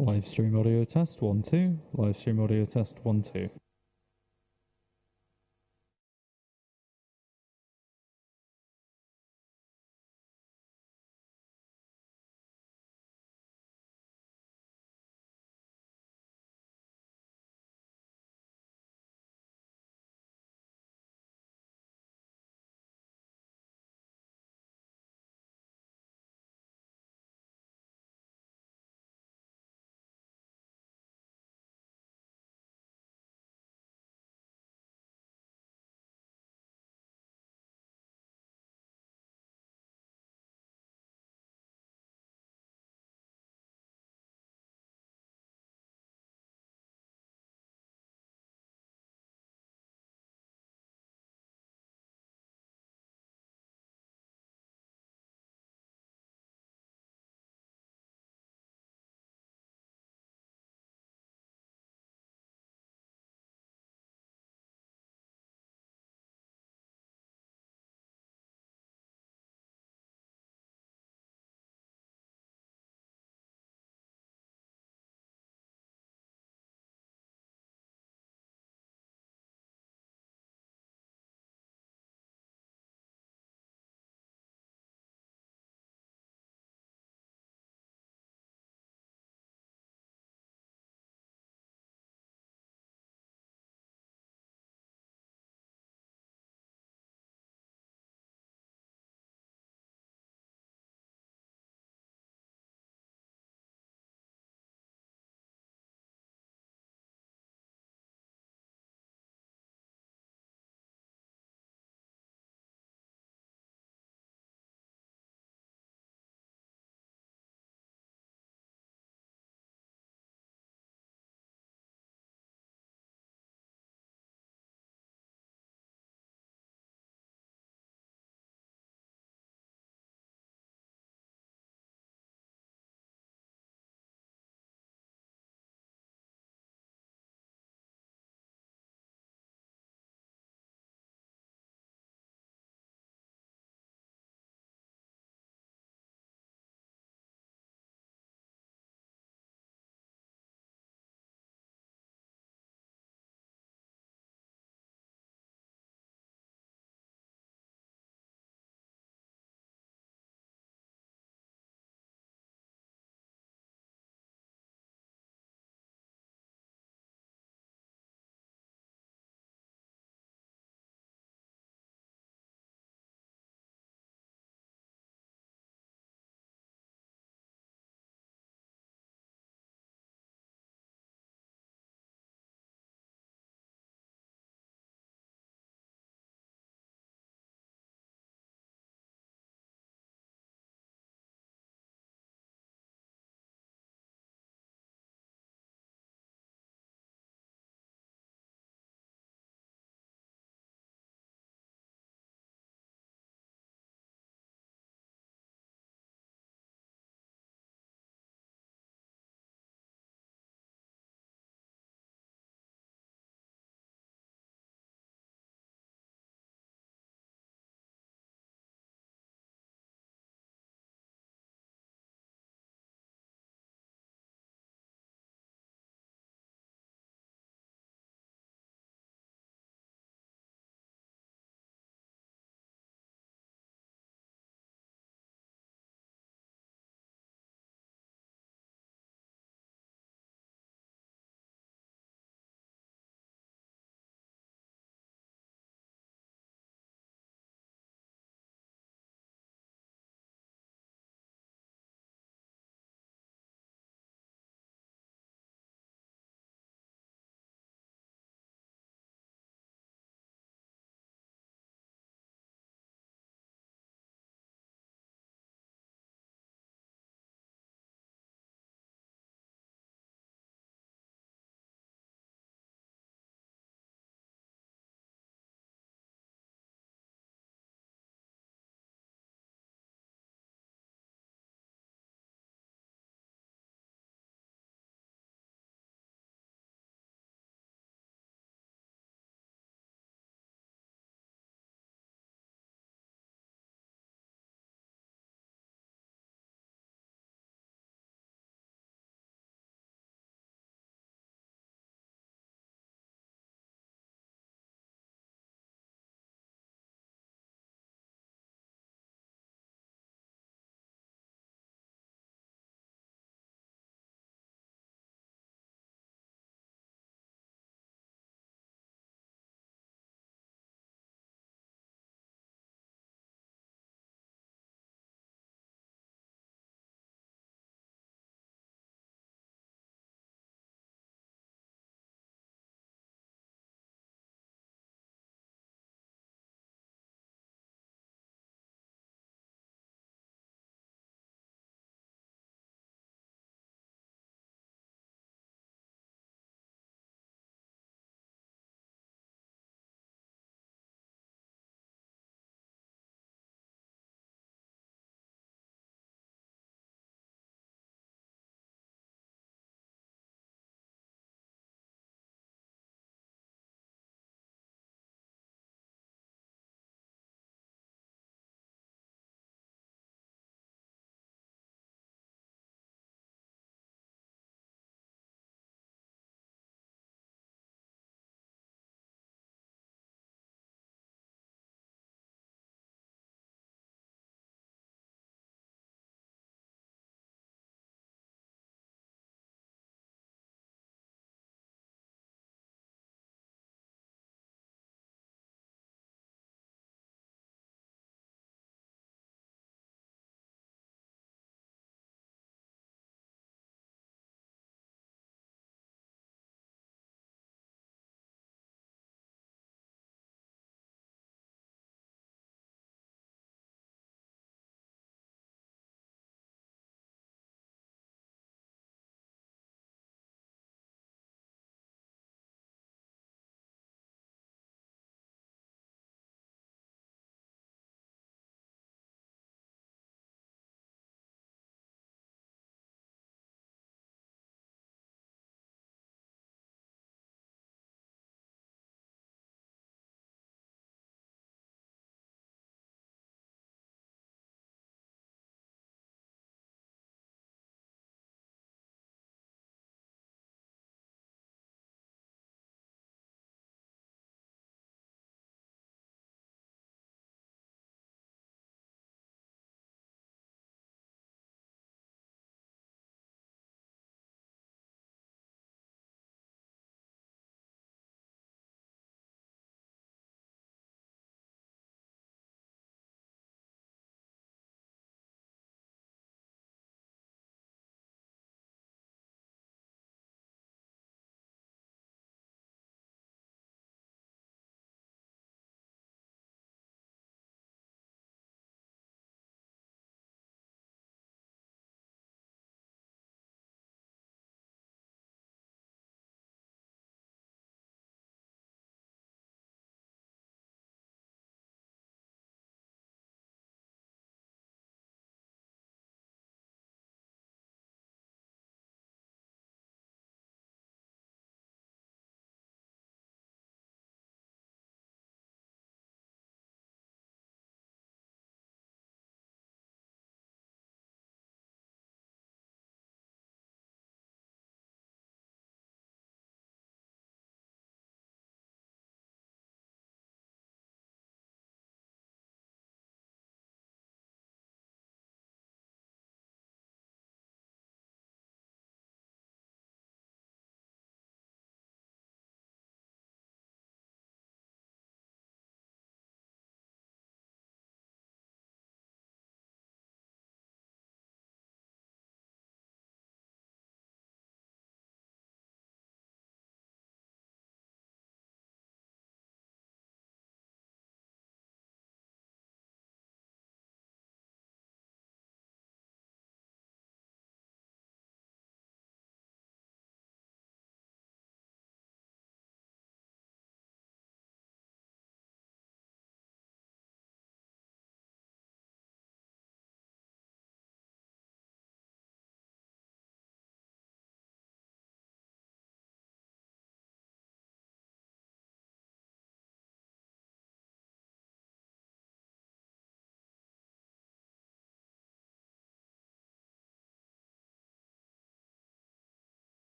Live stream audio test 1 2. Live stream audio test 1 2.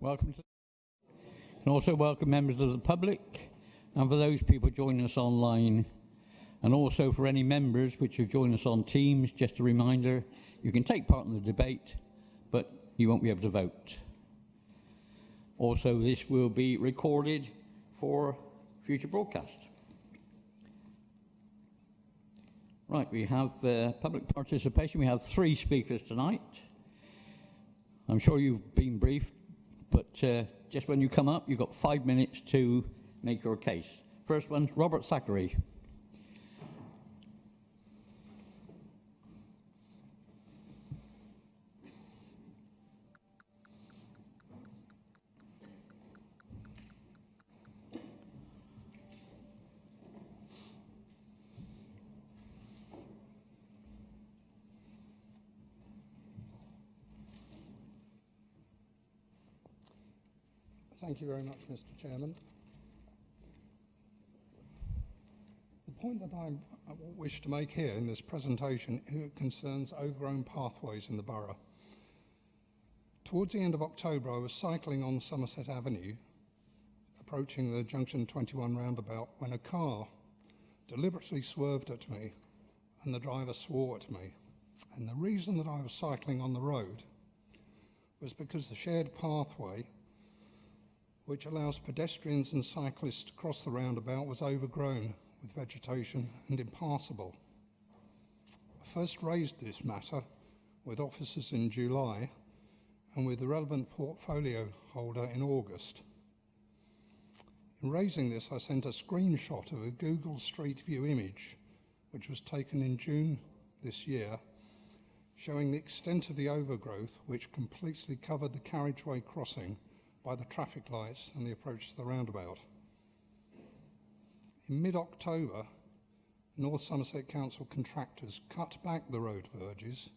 Welcome to, and also welcome members of the public, and for those people joining us online, and also for any members which have joined us on Teams, just a reminder, you can take part in the debate, but you won't be able to vote. Also, this will be recorded for future broadcast. Right, we have public participation. We have 3 speakers tonight. I'm sure you've been briefed, but just when you come up, you've got 5 minutes to make your case. First one's Robert Thackeray. Thank you very much, Mr. Chairman. The point that I wish to make here in this presentation concerns overgrown pathways in the borough. Towards the end of October, I was cycling on Somerset Avenue, approaching the Junction 21 roundabout, when a car deliberately swerved at me and the driver swore at me. And the reason that I was cycling on the road was because the shared pathway, which allows pedestrians and cyclists to cross the roundabout, was overgrown with vegetation and impassable. I first raised this matter with officers in July and with the relevant portfolio holder in August. In raising this, I sent a screenshot of a Google Street View image, which was taken in June this year, showing the extent of the overgrowth, which completely covered the carriageway crossing by the traffic lights and the approach to the roundabout. In mid-October, North Somerset Council contractors cut back the road verges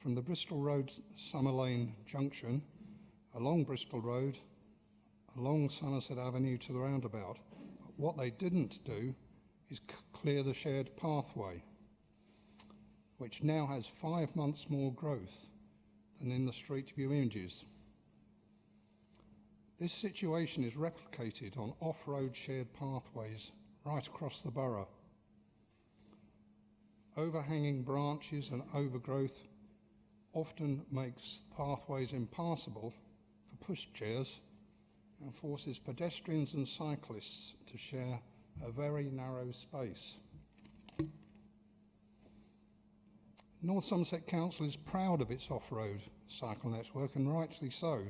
from the Bristol Road Summer Lane junction, along Bristol Road, along Somerset Avenue to the roundabout. But what they didn't do is clear the shared pathway, which now has 5 months more growth than in the Street View images. This situation is replicated on off-road shared pathways right across the borough. Overhanging branches and overgrowth often makes pathways impassable for pushchairs and forces pedestrians and cyclists to share a very narrow space. North Somerset Council is proud of its off-road cycle network, and rightly so.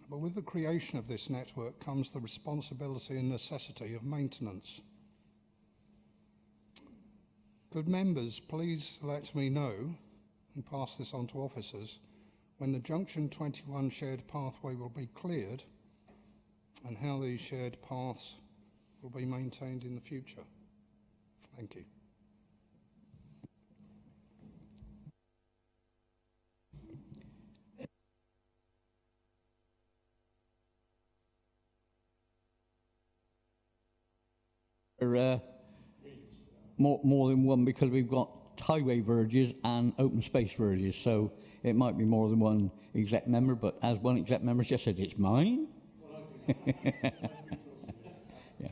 But with the creation of this network comes the responsibility and necessity of maintenance. Could members please let me know, and pass this on to officers, when the Junction 21 shared pathway will be cleared and how these shared paths will be maintained in the future? Thank you. More than one, because we've got highway verges and open space verges, so it might be more than one exec member, but as one exec member just said, it's mine. Yeah.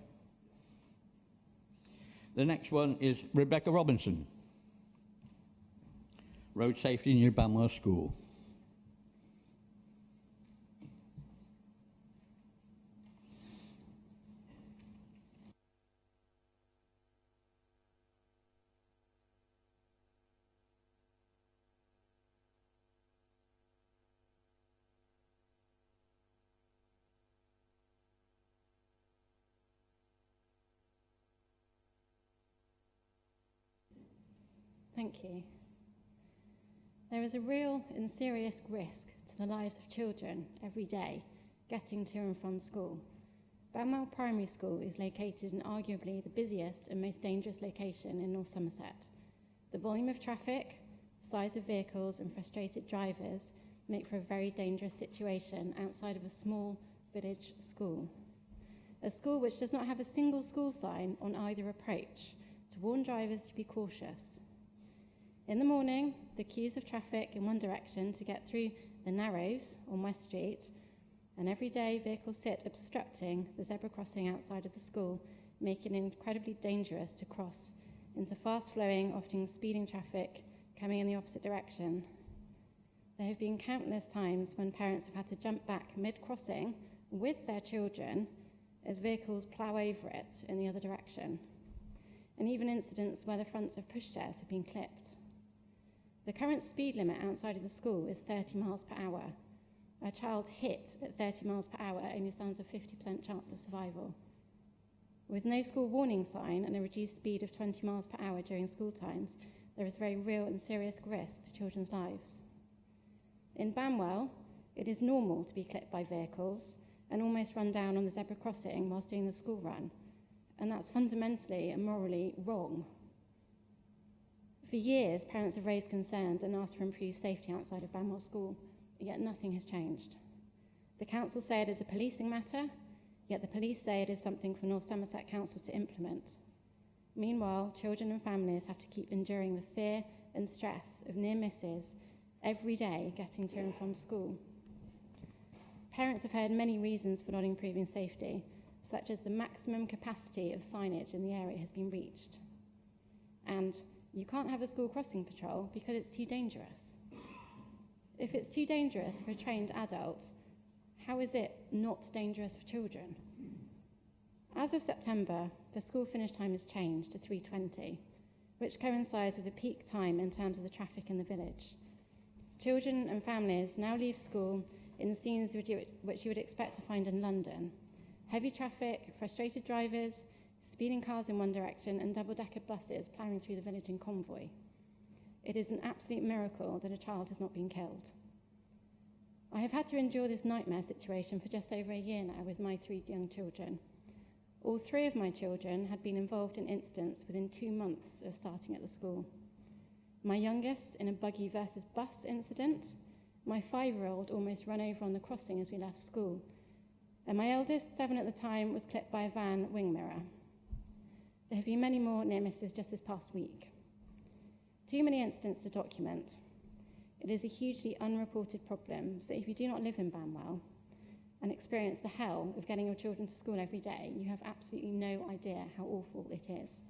The next one is Rebecca Robinson, road safety near Banwell School. Thank you. There is a real and serious risk to the lives of children every day getting to and from school. Banwell Primary School is located in arguably the busiest and most dangerous location in North Somerset. The volume of traffic, size of vehicles and frustrated drivers make for a very dangerous situation outside of a small village school. A school which does not have a single school sign on either approach to warn drivers to be cautious. In the morning, the queues of traffic in one direction to get through the Narrows on West Street and every day vehicles sit obstructing the zebra crossing outside of the school, making it incredibly dangerous to cross into fast-flowing, often speeding traffic coming in the opposite direction. There have been countless times when parents have had to jump back mid-crossing with their children as vehicles plough over it in the other direction, and even incidents where the fronts of pushchairs have been clipped. The current speed limit outside of the school is 30 miles per hour. A child hit at 30 miles per hour only stands a 50% chance of survival. With no school warning sign and a reduced speed of 20 miles per hour during school times, there is very real and serious risk to children's lives. In Banwell, it is normal to be clipped by vehicles and almost run down on the zebra crossing whilst doing the school run, and that's fundamentally and morally wrong. For years, parents have raised concerns and asked for improved safety outside of Banwell School, yet nothing has changed. The council say it is a policing matter, yet the police say it is something for North Somerset Council to implement. Meanwhile, children and families have to keep enduring the fear and stress of near misses every day getting to and from school. Parents have heard many reasons for not improving safety, such as the maximum capacity of signage in the area has been reached. And you can't have a school crossing patrol because it's too dangerous. If it's too dangerous for a trained adult, how is it not dangerous for children? As of September, the school finish time has changed to 3:20, which coincides with the peak time in terms of the traffic in the village. Children and families now leave school in the scenes which you would expect to find in London. Heavy traffic, frustrated drivers, speeding cars in one direction, and double-decker buses ploughing through the village in convoy. It is an absolute miracle that a child has not been killed. I have had to endure this nightmare situation for just over a year now with my 3 young children. All 3 of my children had been involved in incidents within 2 months of starting at the school. My youngest in a buggy versus bus incident, my 5-year-old almost run over on the crossing as we left school, and my eldest, 7 at the time, was clipped by a van wing mirror. There have been many more near misses just this past week. Too many incidents to document. It is a hugely unreported problem, so if you do not live in Banwell and experience the hell of getting your children to school every day, you have absolutely no idea how awful it is.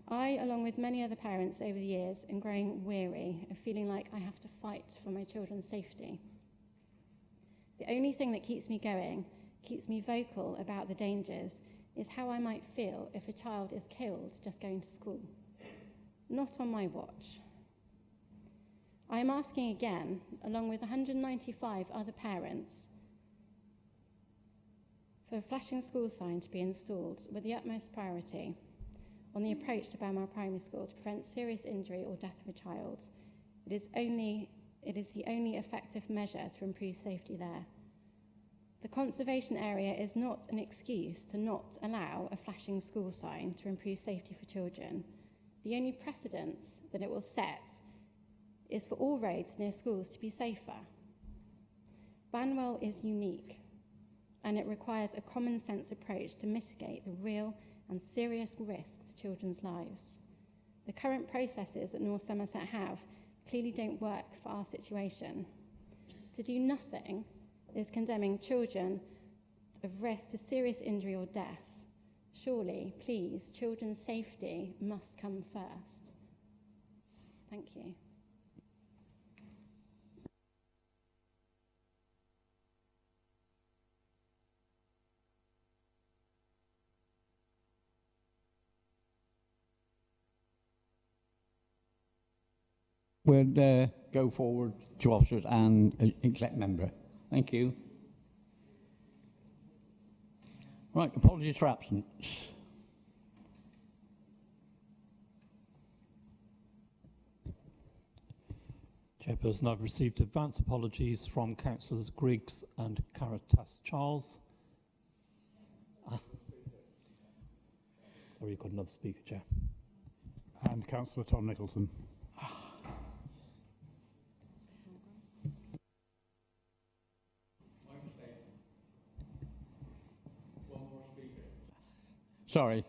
I, along with many other parents over the years, am growing weary of feeling like I have to fight for my children's safety. The only thing that keeps me going, keeps me vocal about the dangers, is how I might feel if a child is killed just going to school. Not on my watch. I am asking again, along with 195 other parents, for a flashing school sign to be installed with the utmost priority on the approach to Banwell Primary School to prevent serious injury or death of a child. It is the only effective measure to improve safety there. The conservation area is not an excuse to not allow a flashing school sign to improve safety for children. The only precedence that it will set is for all roads near schools to be safer. Banwell is unique, and it requires a common sense approach to mitigate the real and serious risk to children's lives. The current processes that North Somerset have clearly don't work for our situation. To do nothing is condemning children of risk to serious injury or death. Surely, please, children's safety must come first. Thank you. We'll go forward to officers and exec member. Thank you. Right, apologies for absence. Chairperson, I've received advance apologies from Councillors Griggs and Caritas Charles. Sorry, you've got another speaker, Chair. And Councillor Tom Nicholson. Sorry.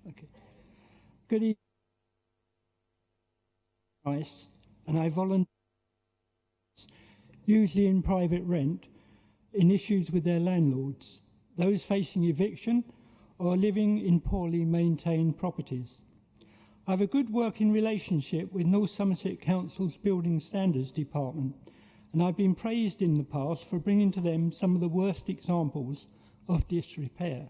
Okay. Good evening. Price, and I volunteer, usually in private rent, in issues with their landlords, those facing eviction or living in poorly maintained properties. I have a good working relationship with North Somerset Council's Building Standards Department, and I've been praised in the past for bringing to them some of the worst examples of disrepair.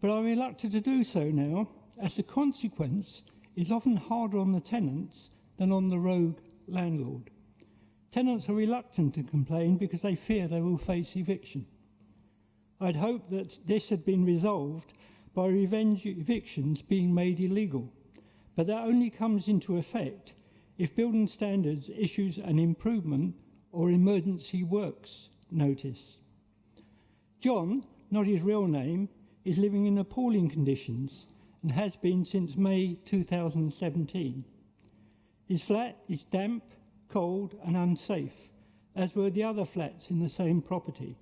But I'm reluctant to do so now, as the consequence is often harder on the tenants than on the rogue landlord. Tenants are reluctant to complain because they fear they will face eviction. I'd hoped that this had been resolved by revenge evictions being made illegal, but that only comes into effect if Building Standards issues an improvement or emergency works notice. John, not his real name, is living in appalling conditions and has been since May 2017. His flat is damp, cold and unsafe, as were the other flats in the same property.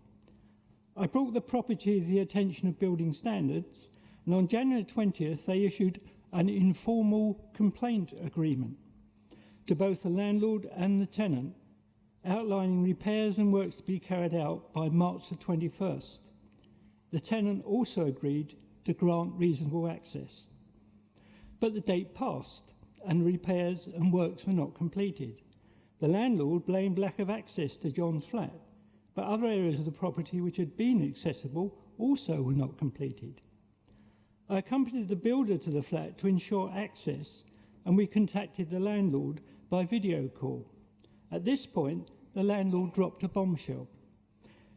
I brought the property to the attention of Building Standards, and on January 20th they issued an informal complaint agreement to both the landlord and the tenant, outlining repairs and works to be carried out by March the 21st. The tenant also agreed to grant reasonable access. But the date passed and repairs and works were not completed. The landlord blamed lack of access to John's flat, but other areas of the property which had been accessible also were not completed. I accompanied the builder to the flat to ensure access, and we contacted the landlord by video call. At this point, the landlord dropped a bombshell.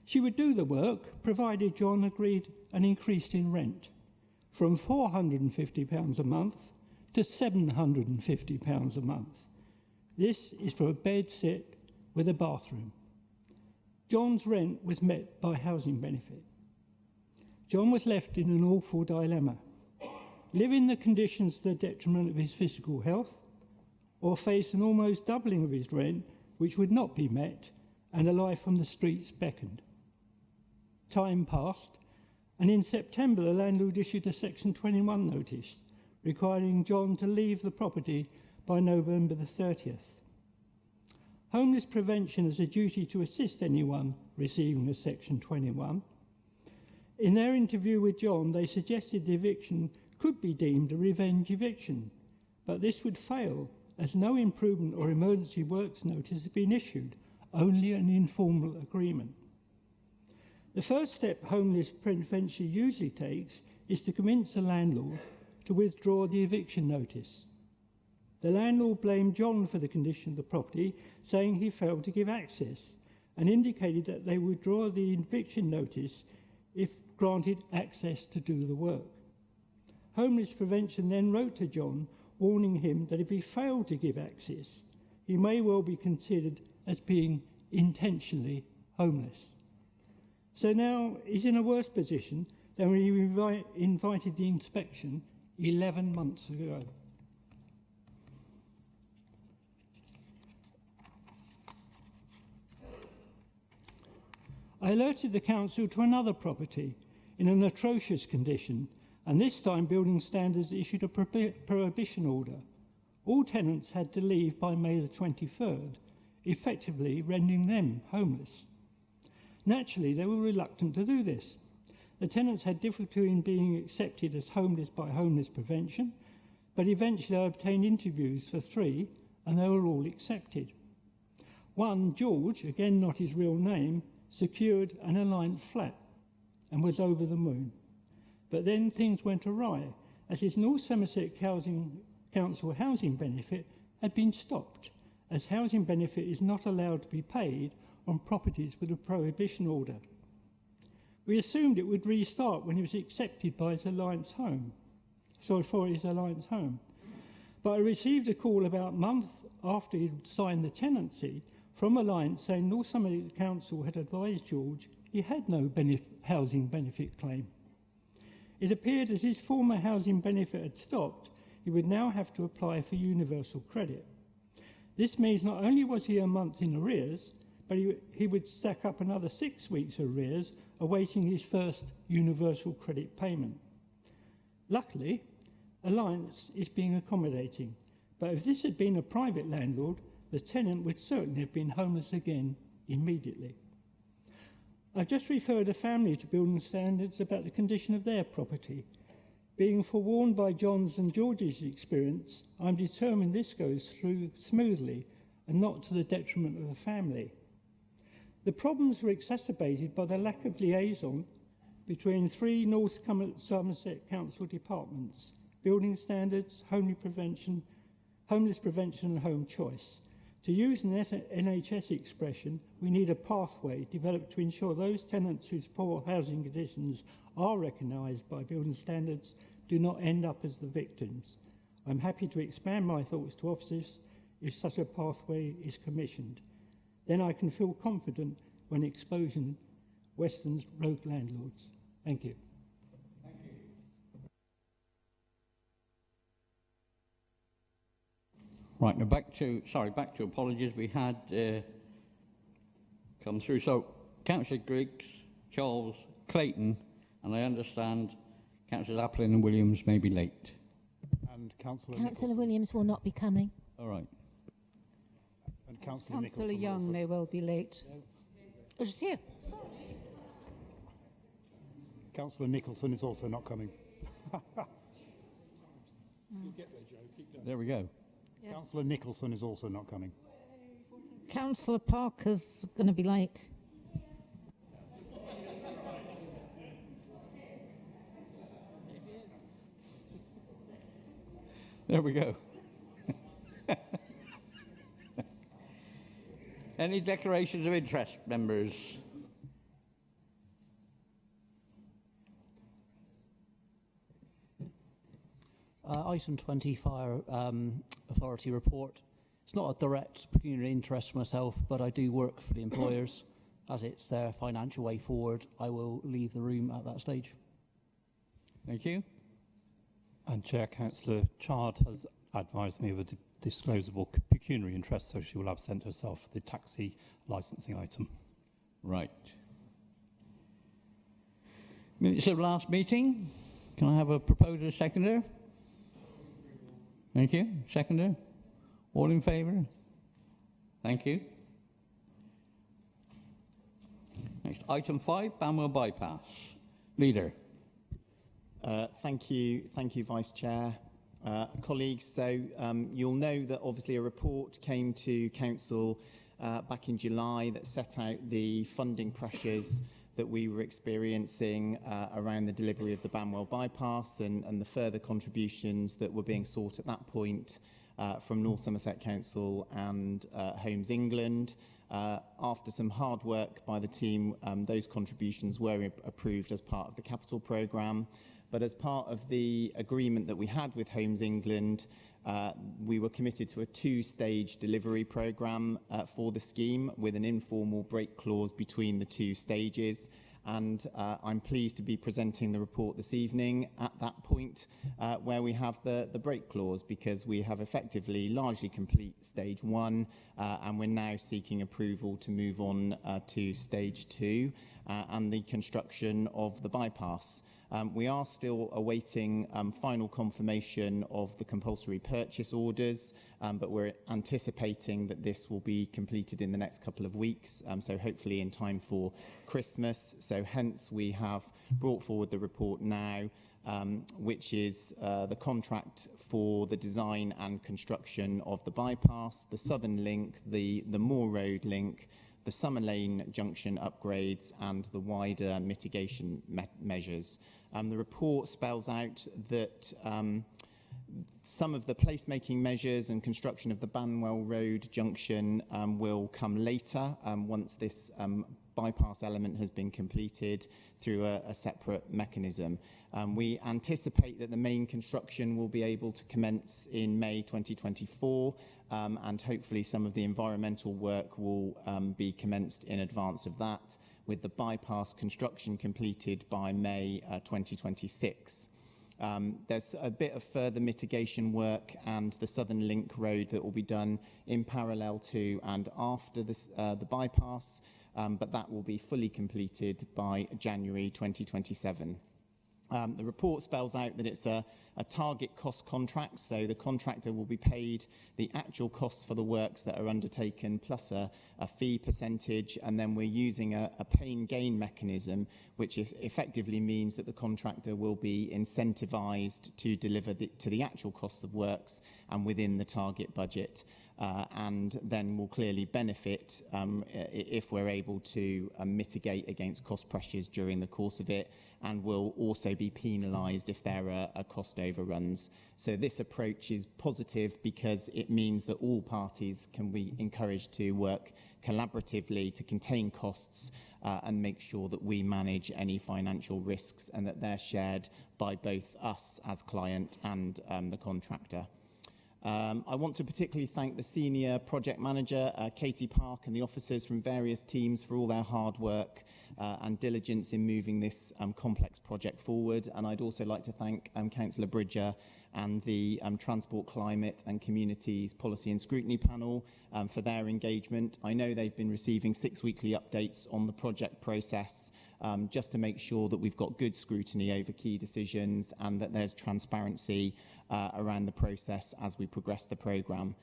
She would do the work, provided John agreed an increase in rent from £450 a month to £750 a month. This is for a bed sit with a bathroom. John's rent was met by housing benefit. John was left in an awful dilemma: live in the conditions to the detriment of his physical health, or face an almost doubling of his rent, which would not be met, and a life on the streets beckoned. Time passed, and in September the landlord issued a Section 21 notice requiring John to leave the property by November the 30th. Homeless Prevention has a duty to assist anyone receiving a Section 21. In their interview with John, they suggested the eviction could be deemed a revenge eviction, but this would fail as no improvement or emergency works notice has been issued, only an informal agreement. The first step Homeless Prevention usually takes is to convince the landlord to withdraw the eviction notice. The landlord blamed John for the condition of the property, saying he failed to give access, and indicated that they would withdraw the eviction notice if granted access to do the work. Homeless Prevention then wrote to John, warning him that if he failed to give access, he may well be considered as being intentionally homeless. So now he's in a worse position than when he invited the inspection 11 months ago. I alerted the council to another property in an atrocious condition, and this time Building Standards issued a prohibition order. All tenants had to leave by May the 23rd, effectively rendering them homeless. Naturally, they were reluctant to do this. The tenants had difficulty in being accepted as homeless by Homeless Prevention, but eventually I obtained interviews for 3, and they were all accepted. One, George, again not his real name, secured an Alliance flat and was over the moon. But then things went awry, as his North Somerset Council housing benefit had been stopped, as housing benefit is not allowed to be paid on properties with a prohibition order. We assumed it would restart when he was accepted by his Alliance home. For his Alliance home. But I received a call about a month after he'd signed the tenancy from Alliance saying North Somerset Council had advised George he had no housing benefit claim. It appeared as his former housing benefit had stopped, he would now have to apply for universal credit. This means not only was he a month in arrears, but he would stack up another 6 weeks arrears awaiting his first universal credit payment. Luckily, Alliance is being accommodating, but if this had been a private landlord, the tenant would certainly have been homeless again immediately. I've just referred a family to building standards about the condition of their property. Being forewarned by John's and George's experience, I'm determined this goes through smoothly and not to the detriment of the family. The problems were exacerbated by the lack of liaison between 3 North Somerset Council departments: building standards, homeless prevention and home choice. To use an NHS expression, we need a pathway developed to ensure those tenants whose poor housing conditions are recognised by building standards do not end up as the victims. I'm happy to expand my thoughts to officers if such a pathway is commissioned. Then I can feel confident when exposing Weston's rogue landlords. Thank you. Right, now back to apologies we had come through. So, Councillor Griggs, Charles, Clayton, and I understand Councillors Applin and Williams may be late. And Councillor Williams will not be coming. All right. And Councillor Young may well be late. Oh, she's here. Councillor Nicholson is also not coming. There we go. Yeah. Councillor Nicholson is also not coming. Councillor Parker's going to be late. There we go. Any declarations of interest, members? Item 20, Fire Authority report. It's not a direct pecuniary interest for myself, but I do work for the employers. As it's their financial way forward, I will leave the room at that stage. Thank you. And Chair, Councillor Chard has advised me of a disclosable pecuniary interest, so she will absent herself for the taxi licensing item. Right. Minutes of last meeting. Can I have a proposer, seconder? Thank you. Seconder? All in favour? Thank you. Next, item 5, Banwell Bypass. Leader. Thank you, Vice Chair. Colleagues, so you'll know that obviously a report came to Council back in July that set out the funding pressures that we were experiencing around the delivery of the Banwell Bypass and the further contributions that were being sought at that point from North Somerset Council and Homes England. After some hard work by the team, those contributions were approved as part of the capital programme. But as part of the agreement that we had with Homes England, we were committed to a 2-stage delivery programme for the scheme with an informal break clause between the 2 stages. And I'm pleased to be presenting the report this evening at that point where we have the break clause, because we have effectively largely complete stage 1 and we're now seeking approval to move on to stage 2 and the construction of the bypass. We are still awaiting final confirmation of the compulsory purchase orders, but we're anticipating that this will be completed in the next couple of weeks, so hopefully in time for Christmas. So hence we have brought forward the report now, which is the contract for the design and construction of the bypass, the Southern Link, the Moor Road link, the Summer Lane junction upgrades and the wider mitigation measures. The report spells out that some of the placemaking measures and construction of the Banwell Road junction will come later once this bypass element has been completed through a separate mechanism. We anticipate that the main construction will be able to commence in May 2024, and hopefully some of the environmental work will be commenced in advance of that, with the bypass construction completed by May 2026. There's a bit of further mitigation work and the Southern Link Road that will be done in parallel to and after this, the bypass, but that will be fully completed by January 2027. The report spells out that it's a target cost contract, so the contractor will be paid the actual costs for the works that are undertaken plus a fee percentage, and then we're using a pain gain mechanism, which effectively means that the contractor will be incentivized to deliver to the actual costs of works and within the target budget. And then will clearly benefit if we're able to mitigate against cost pressures during the course of it, and will also be penalised if there are cost overruns. So this approach is positive because it means that all parties can be encouraged to work collaboratively to contain costs and make sure that we manage any financial risks and that they're shared by both us as client and the contractor. I want to particularly thank the senior project manager, Katie Park, and the officers from various teams for all their hard work and diligence in moving this complex project forward. And I'd also like to thank Councillor Bridger and the Transport, Climate and Communities Policy and Scrutiny Panel for their engagement. I know they've been receiving 6 weekly updates on the project process just to make sure that we've got good scrutiny over key decisions and that there's transparency around the process as we progress the programme.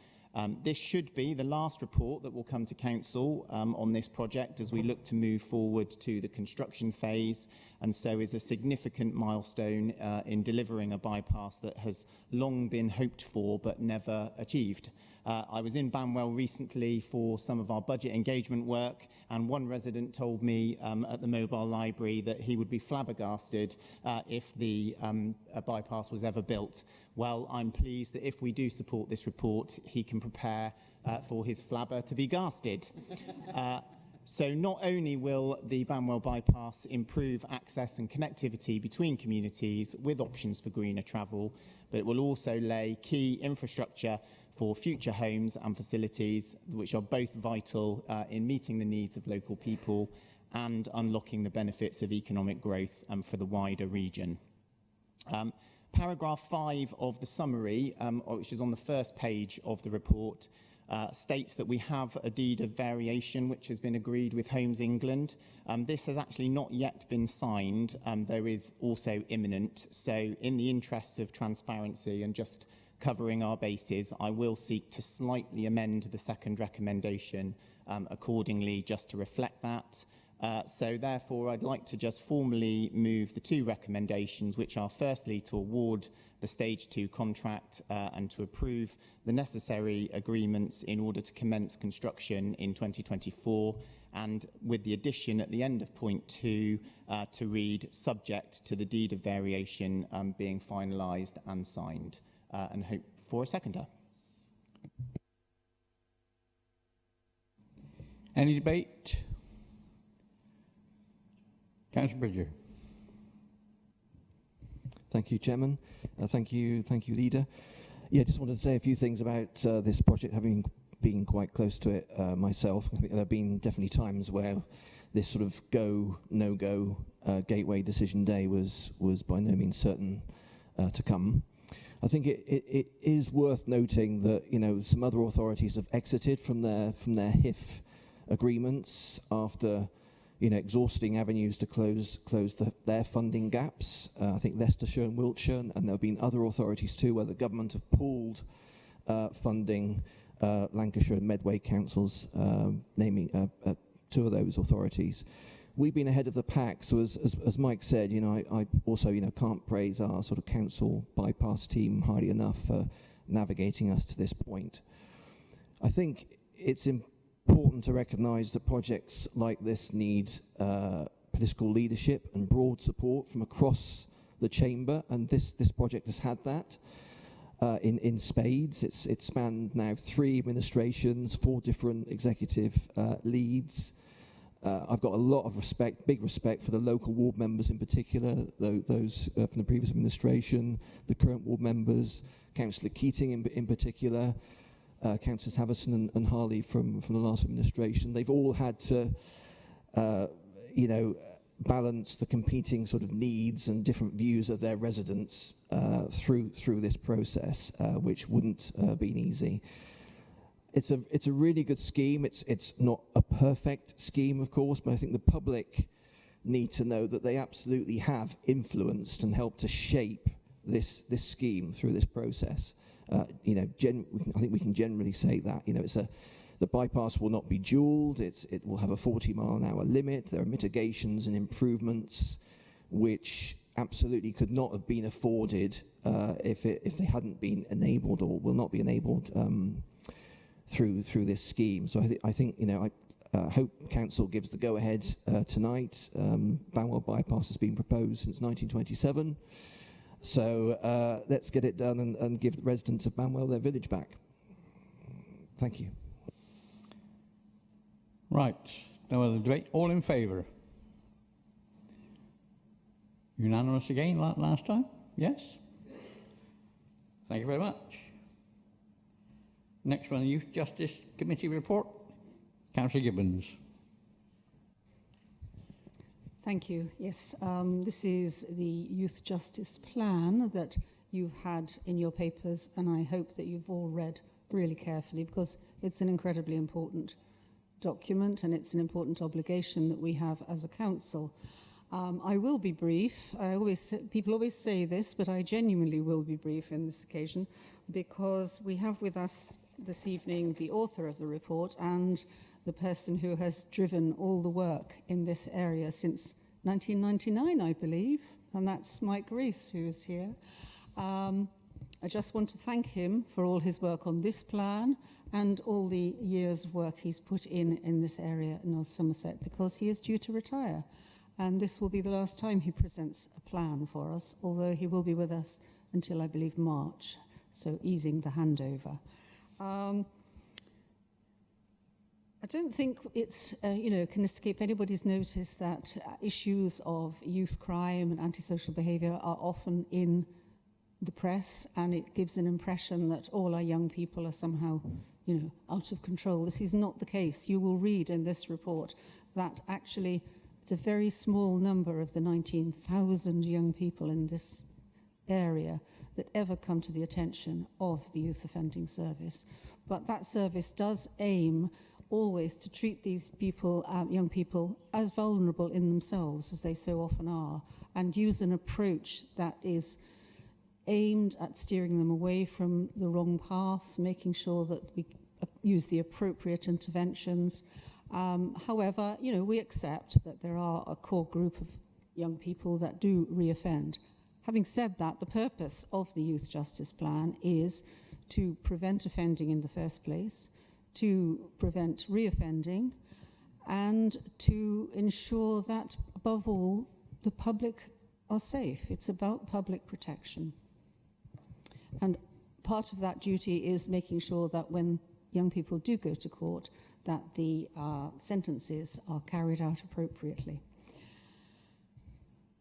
This should be the last report that will come to Council on this project as we look to move forward to the construction phase, and so is a significant milestone in delivering a bypass that has long been hoped for but never achieved. I was in Banwell recently for some of our budget engagement work, and one resident told me at the mobile library that he would be flabbergasted if the bypass was ever built. Well, I'm pleased that if we do support this report, he can prepare for his flabber to be gasted. So not only will the Banwell bypass improve access and connectivity between communities with options for greener travel, but it will also lay key infrastructure for future homes and facilities, which are both vital in meeting the needs of local people and unlocking the benefits of economic growth for the wider region. Paragraph 5 of the summary, which is on the first page of the report, states that we have a deed of variation which has been agreed with Homes England. This has actually not yet been signed, though is also imminent. So in the interests of transparency and just covering our bases, I will seek to slightly amend the second recommendation accordingly just to reflect that. So therefore, I'd like to just formally move the 2 recommendations, which are firstly to award the Stage 2 contract and to approve the necessary agreements in order to commence construction in 2024, and with the addition at the end of point 2 to read subject to the deed of variation being finalised and signed, and hope for a seconder. Any debate? Councillor Bridger. Thank you, Chairman. Thank you, Leader. Yeah, just wanted to say a few things about this project, having been quite close to it myself. I think there have been definitely times where this sort of go, no-go gateway decision day was by no means certain to come. I think it is worth noting that, you know, some other authorities have exited from their HIF agreements after, you know, exhausting avenues to close their funding gaps. I think Leicestershire and Wiltshire, and there have been other authorities too where the government have pulled funding. Lancashire and Medway councils, naming 2 of those authorities. We've been ahead of the pack, so as Mike said, you know, I also, you know, can't praise our sort of council bypass team highly enough for navigating us to this point. I think it's important to recognise that projects like this need political leadership and broad support from across the chamber, and this project has had that in spades. It's spanned now 3 administrations, 4 different executive leads. I've got a lot of respect, big respect for the local ward members in particular, those from the previous administration, the current ward members, Councillor Keating in particular, Councillors Havison and Harley from the last administration. They've all had to, balance the competing sort of needs and different views of their residents through this process, which wouldn't been easy. It's a really good scheme. It's not a perfect scheme, of course, but I think the public need to know that they absolutely have influenced and helped to shape this scheme through this process. I think we can generally say that. The bypass will not be dualled. It will have a 40-mile-an-hour limit. There are mitigations and improvements which absolutely could not have been afforded if they hadn't been enabled or will not be enabled through this scheme. So I think I hope Council gives the go-ahead tonight. Banwell bypass has been proposed since 1927. So let's get it done and give the residents of Banwell their village back. Thank you. Right, no other debate. All in favour? Unanimous again, like last time? Yes? Thank you very much. Next one, the Youth Justice Committee report. Councillor Gibbons. Thank you. Yes, this is the Youth Justice Plan that you've had in your papers, and I hope that you've all read really carefully, because it's an incredibly important document and it's an important obligation that we have as a council. I will be brief. People always say this, but I genuinely will be brief in this occasion, because we have with us this evening the author of the report and the person who has driven all the work in this area since 1999, I believe, and that's Mike Rees, who is here. I just want to thank him for all his work on this plan and all the years of work he's put in this area in North Somerset, because he is due to retire. And this will be the last time he presents a plan for us, although he will be with us until, I believe, March, so easing the handover. I don't think it's, can escape anybody's notice that issues of youth crime and antisocial behaviour are often in the press, and it gives an impression that all our young people are somehow, out of control. This is not the case. You will read in this report that actually it's a very small number of the 19,000 young people in this area that ever come to the attention of the Youth Offending Service. But that service does aim always to treat these people, young people, as vulnerable in themselves, as they so often are, and use an approach that is aimed at steering them away from the wrong path, making sure that we use the appropriate interventions. However, we accept that there are a core group of young people that do reoffend. Having said that, the purpose of the Youth Justice Plan is to prevent offending in the first place, to prevent reoffending, and to ensure that, above all, the public are safe. It's about public protection. And part of that duty is making sure that when young people do go to court, that the sentences are carried out appropriately.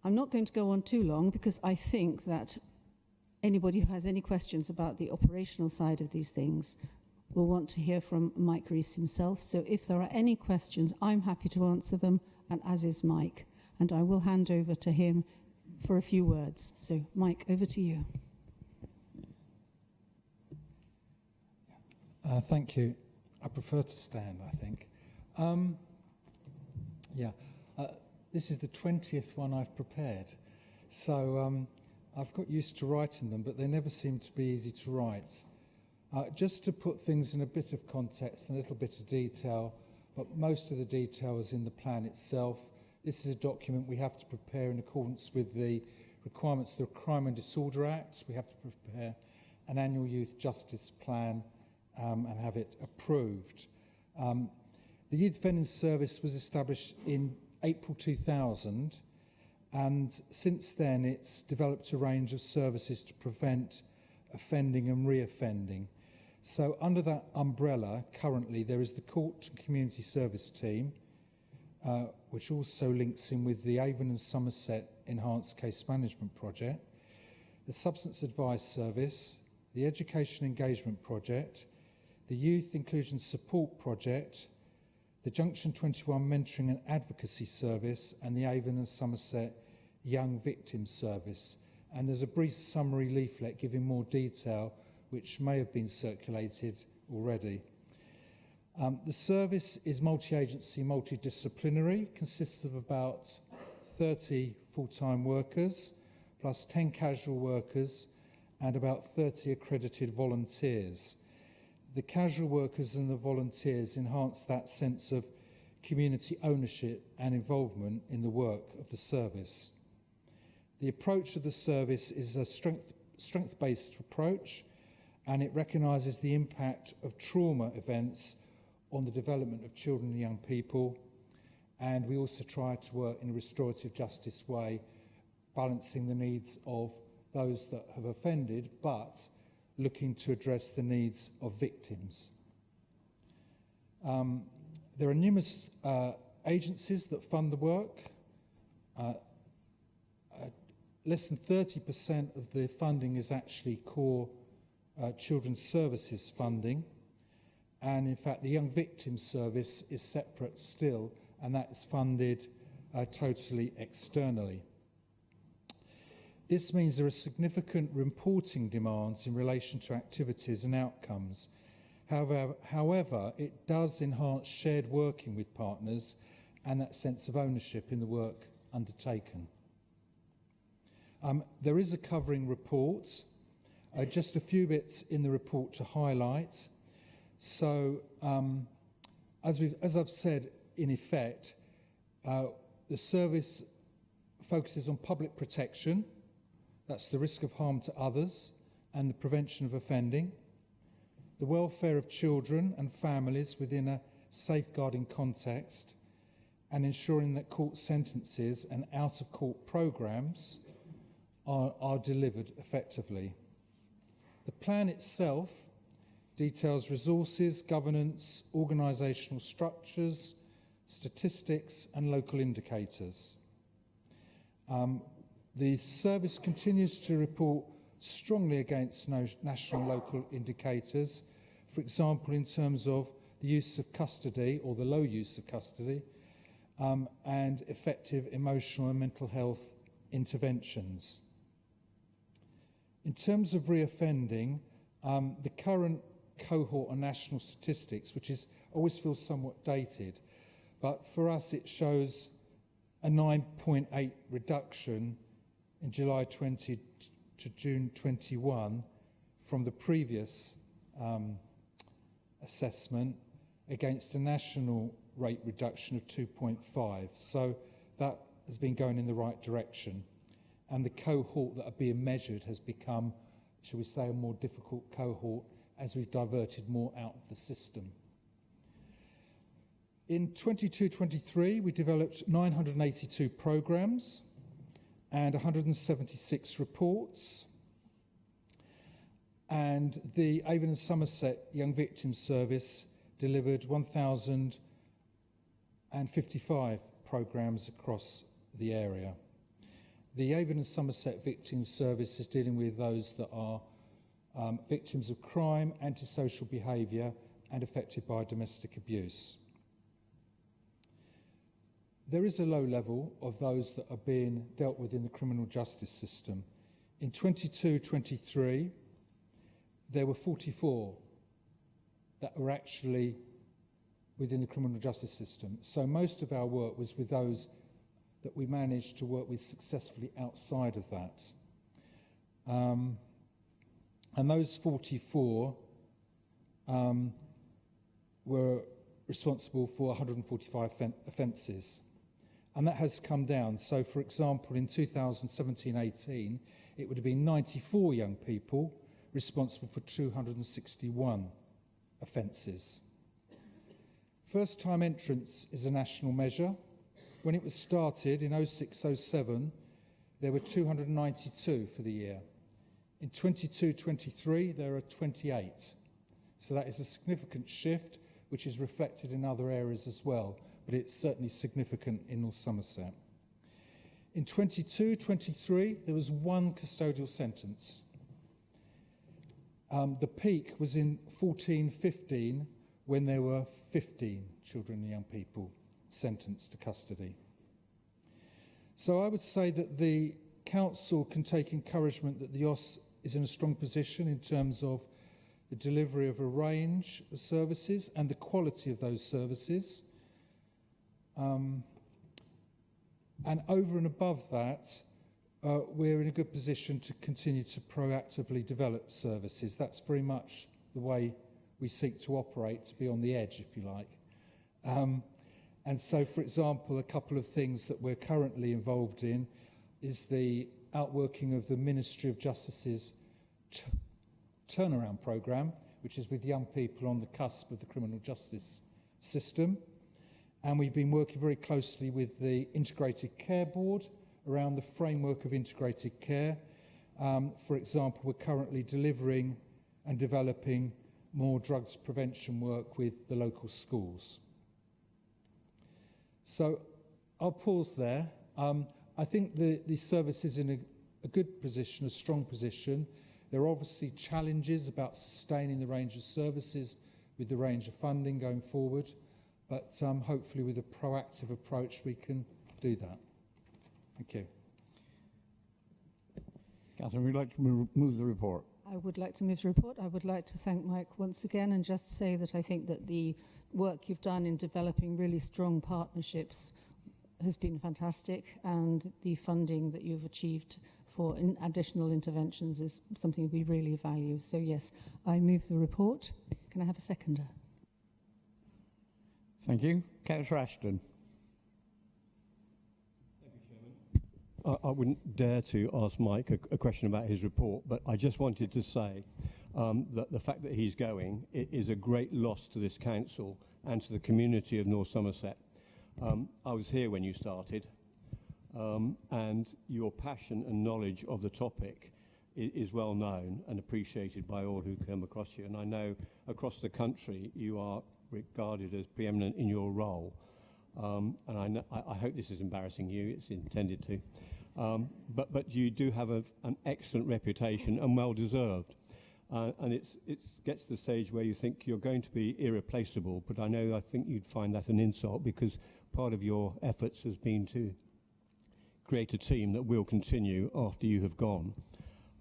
I'm not going to go on too long, because I think that anybody who has any questions about the operational side of these things will want to hear from Mike Rees himself. So if there are any questions, I'm happy to answer them, and as is Mike. And I will hand over to him for a few words. So, Mike, over to you. Thank you. I prefer to stand, I think. This is the 20th one I've prepared. So I've got used to writing them, but they never seem to be easy to write. Just to put things in a bit of context and a little bit of detail, but most of the detail is in the plan itself. This is a document we have to prepare in accordance with the requirements of the Crime and Disorder Act. We have to prepare an annual youth justice plan and have it approved. The Youth Offending Service was established in April 2000, and since then it's developed a range of services to prevent offending and reoffending. So under that umbrella, currently there is the Court and Community Service Team, which also links in with the Avon and Somerset Enhanced Case Management Project, the Substance Advice Service, the Education Engagement Project, the Youth Inclusion Support Project, the Junction 21 Mentoring and Advocacy Service, and the Avon and Somerset Young Victims Service. And there's a brief summary leaflet giving more detail, which may have been circulated already. The service is multi-agency, multidisciplinary, consists of about 30 full-time workers, plus 10 casual workers, and about 30 accredited volunteers. The casual workers and the volunteers enhance that sense of community ownership and involvement in the work of the service. The approach of the service is a strength-based approach, and it recognises the impact of trauma events on the development of children and young people, and we also try to work in a restorative justice way, balancing the needs of those that have offended, but looking to address the needs of victims. There are numerous agencies that fund the work. Less than 30% of the funding is actually core children's services funding. And in fact, the Young Victims Service is separate still, and that is funded totally externally. This means there are significant reporting demands in relation to activities and outcomes. However, it does enhance shared working with partners and that sense of ownership in the work undertaken. There is a covering report, just a few bits in the report to highlight. So, as I've said, in effect, the service focuses on public protection, that's the risk of harm to others and the prevention of offending, the welfare of children and families within a safeguarding context, and ensuring that court sentences and out-of-court programmes are delivered effectively. The plan itself details resources, governance, organisational structures, statistics and local indicators. The service continues to report strongly against national and local indicators, for example in terms of the use of custody or the low use of custody, and effective emotional and mental health interventions. In terms of reoffending, the current cohort on national statistics, which always feels somewhat dated, but for us it shows a 9.8 reduction in July 20 to June 21 from the previous assessment against a national rate reduction of 2.5. So that has been going in the right direction. And the cohort that are being measured has become, shall we say, a more difficult cohort as we've diverted more out of the system. In 22-23, we developed 982 programmes and 176 reports. And the Avon and Somerset Young Victims Service delivered 1,055 programmes across the area. The Avon and Somerset Victims Service is dealing with those that are victims of crime, antisocial behaviour and affected by domestic abuse. There is a low level of those that are being dealt with in the criminal justice system. In 22-23, there were 44 that were actually within the criminal justice system. So most of our work was with those that we managed to work with successfully outside of that. And those 44 were responsible for 145 offences. And that has come down. So, for example, in 2017-18, it would have been 94 young people responsible for 261 offences. First-time entrance is a national measure. When it was started in 06-07, there were 292 for the year. In 22-23, there are 28. So that is a significant shift, which is reflected in other areas as well. but it's certainly significant in North Somerset. In 22-23, there was one custodial sentence. The peak was in 14-15, when there were 15 children and young people sentenced to custody. So I would say that the Council can take encouragement that the OSS is in a strong position in terms of the delivery of a range of services and the quality of those services. And over and above that, we're in a good position to continue to proactively develop services. That's very much the way we seek to operate, to be on the edge, if you like. And so, for example, a couple of things that we're currently involved in is the outworking of the Ministry of Justice's turnaround programme, which is with young people on the cusp of the criminal justice system. And we've been working very closely with the Integrated Care Board around the framework of integrated care. For example, we're currently delivering and developing more drugs prevention work with the local schools. So I'll pause there. I think the service is in a good position, a strong position. There are obviously challenges about sustaining the range of services with the range of funding going forward, but hopefully with a proactive approach we can do that. Thank you. Catherine, would you like to move the report? I would like to move the report. I would like to thank Mike once again and just say that I think that the work you've done in developing really strong partnerships has been fantastic, and the funding that you've achieved for additional interventions is something we really value. So yes, I move the report. Can I have a seconder? Thank you. Councillor Ashton. I wouldn't dare to ask Mike a question about his report, but I just wanted to say that the fact that he's going is a great loss to this council and to the community of North Somerset. I was here when you started, and your passion and knowledge of the topic is well known and appreciated by all who come across you. And I know across the country you are regarded as preeminent in your role. And I hope this is embarrassing you. It's intended to. But you do have an excellent reputation and well deserved. And it gets to the stage where you think you're going to be irreplaceable. But I think you'd find that an insult, because part of your efforts has been to create a team that will continue after you have gone.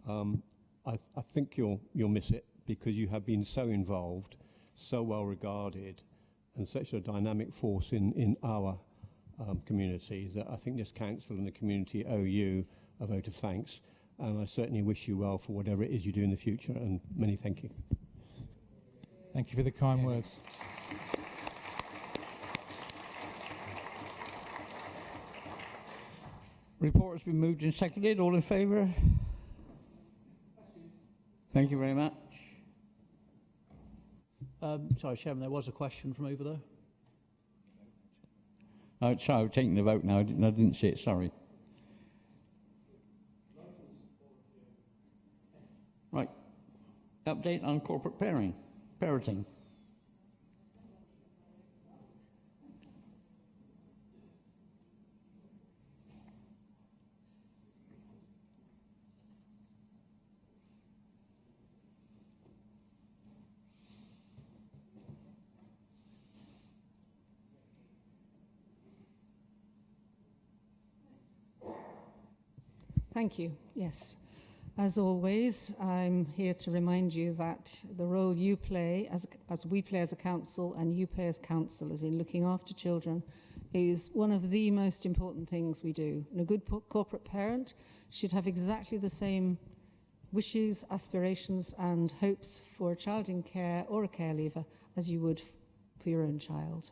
I think you'll miss it, because you have been so involved, so well regarded, and such a dynamic force in our community, that I think this council and the community owe you a vote of thanks. And I certainly wish you well for whatever it is you do in the future, and many thank you. Thank you for the kind words. Report has been moved and seconded. All in favour? Thank you very much. Sorry, Chairman, there was a question from over there. Oh, sorry, I'm taking the vote now. I didn't see it, sorry. Right. Update on corporate parenting. Thank you. Yes. As always, I'm here to remind you that the role you play, as we play as a council, and you play as councillors in looking after children, is one of the most important things we do. And a good corporate parent should have exactly the same wishes, aspirations and hopes for a child in care or a care leaver as you would for your own child.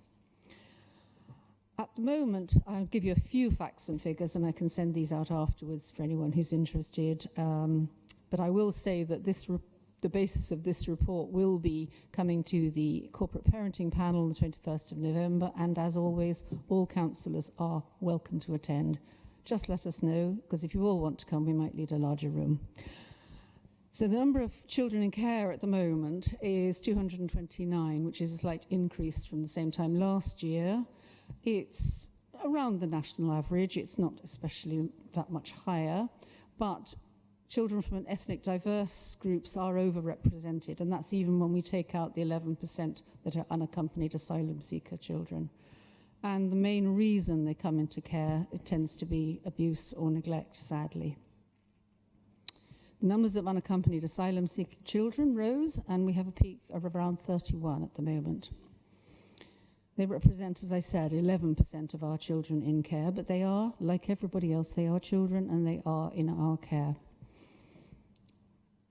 At the moment, I'll give you a few facts and figures, and I can send these out afterwards for anyone who's interested. But I will say that the basis of this report will be coming to the corporate parenting panel on the 21st of November. And as always, all councillors are welcome to attend. Just let us know, because if you all want to come, we might need a larger room. So the number of children in care at the moment is 229, which is a slight increase from the same time last year. It's around the national average. It's not especially that much higher, but children from an ethnic diverse groups are overrepresented, and that's even when we take out the 11% that are unaccompanied asylum seeker children. And the main reason they come into care, it tends to be abuse or neglect, sadly. The numbers of unaccompanied asylum seeker children rose, and we have a peak of around 31 at the moment. They represent, as I said, 11% of our children in care, but they are, like everybody else, they are children and they are in our care.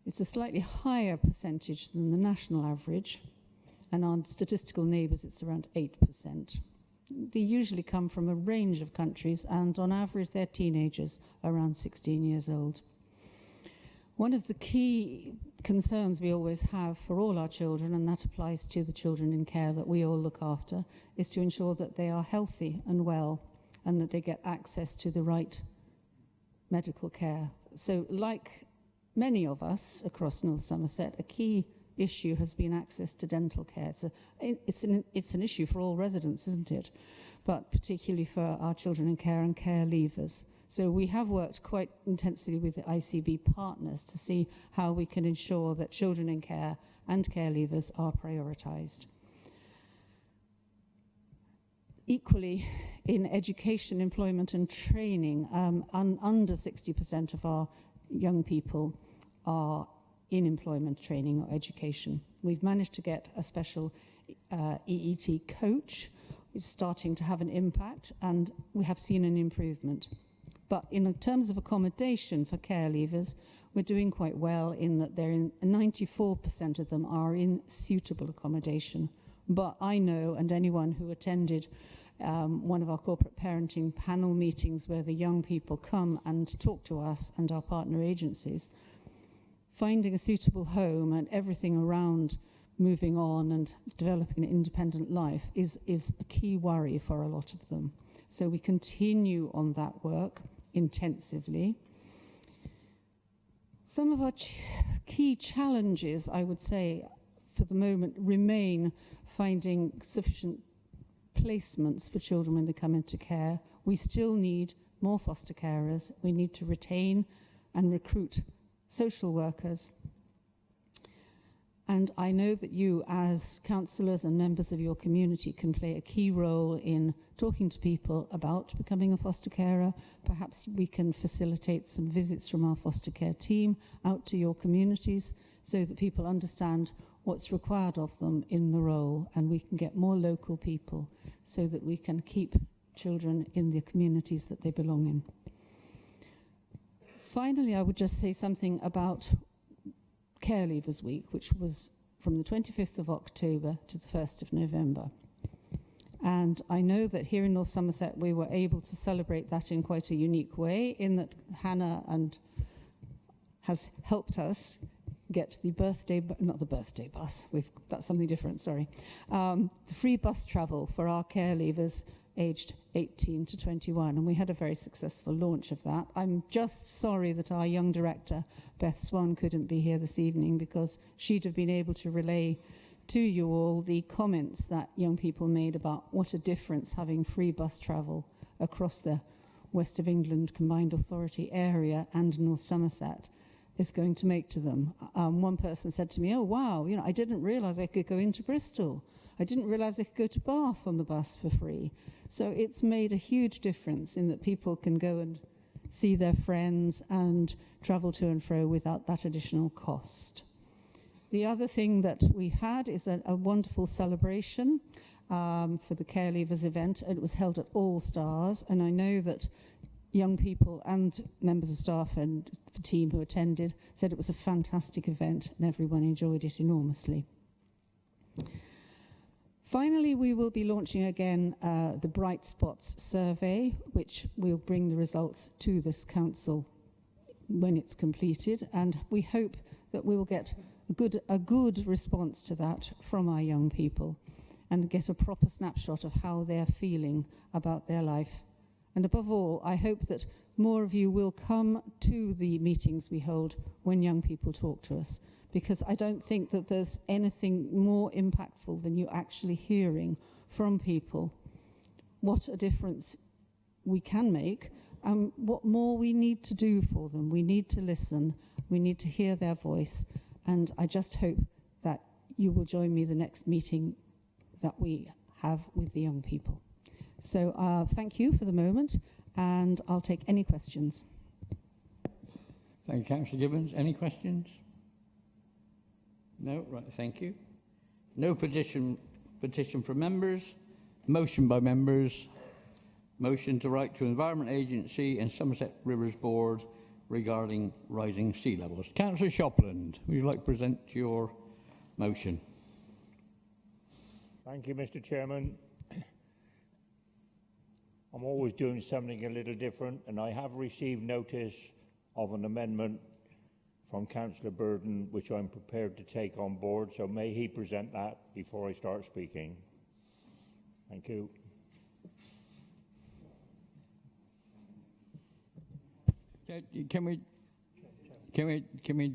It's a slightly higher percentage than the national average, and our statistical neighbours, it's around 8%. They usually come from a range of countries, and on average, they're teenagers, around 16 years old. One of the key concerns we always have for all our children, and that applies to the children in care that we all look after, is to ensure that they are healthy and well, and that they get access to the right medical care. So, like many of us across North Somerset, a key issue has been access to dental care. It's an issue for all residents, isn't it? But particularly for our children in care and care leavers. So we have worked quite intensely with the ICB partners to see how we can ensure that children in care and care leavers are prioritised. Equally, in education, employment and training, under 60% of our young people are in employment, training or education. We've managed to get a special EET coach. It's starting to have an impact, and we have seen an improvement. But in terms of accommodation for care leavers, we're doing quite well in that 94% of them are in suitable accommodation. But I know, and anyone who attended one of our corporate parenting panel meetings where the young people come and talk to us and our partner agencies, finding a suitable home and everything around moving on and developing an independent life is a key worry for a lot of them. So we continue on that work intensively. Some of our key challenges, I would say, for the moment, remain finding sufficient placements for children when they come into care. We still need more foster carers. We need to retain and recruit social workers. And I know that you, as councillors and members of your community, can play a key role in talking to people about becoming a foster carer. Perhaps we can facilitate some visits from our foster care team out to your communities so that people understand what's required of them in the role, and we can get more local people so that we can keep children in the communities that they belong in. Finally, I would just say something about Care Leavers Week, which was from the 25th of October to the 1st of November. And I know that here in North Somerset we were able to celebrate that in quite a unique way, in that Hannah has helped us get the that's something different, sorry. The free bus travel for our care leavers aged 18 to 21, and we had a very successful launch of that. I'm just sorry that our young director, Beth Swan, couldn't be here this evening, because she'd have been able to relay to you all the comments that young people made about what a difference having free bus travel across the West of England Combined Authority area and North Somerset is going to make to them. One person said to me, "Oh wow, I didn't realise I could go into Bristol. I didn't realise I could go to Bath on the bus for free." So it's made a huge difference in that people can go and see their friends and travel to and fro without that additional cost. The other thing that we had is a wonderful celebration for the Care Leavers event. It was held at All Stars, and I know that young people and members of staff and the team who attended said it was a fantastic event and everyone enjoyed it enormously. Finally, we will be launching again the Bright Spots survey, which will bring the results to this council when it's completed, and we hope that we will get a good response to that from our young people and get a proper snapshot of how they're feeling about their life. And above all, I hope that more of you will come to the meetings we hold when young people talk to us, because I don't think that there's anything more impactful than you actually hearing from people what a difference we can make and what more we need to do for them. We need to listen, we need to hear their voice, and I just hope that you will join me the next meeting that we have with the young people. So thank you for the moment, and I'll take any questions. Thank you, Councillor Gibbons. Any questions? No? Right, thank you. No petition from members. Motion by members. Motion to write to Environment Agency and Somerset Rivers Board regarding rising sea levels. Councillor Shopland, would you like to present your motion? Thank you, Mr. Chairman. I'm always doing something a little different, and I have received notice of an amendment from Councillor Burden, which I'm prepared to take on board, so may he present that before I start speaking. Thank you. Can we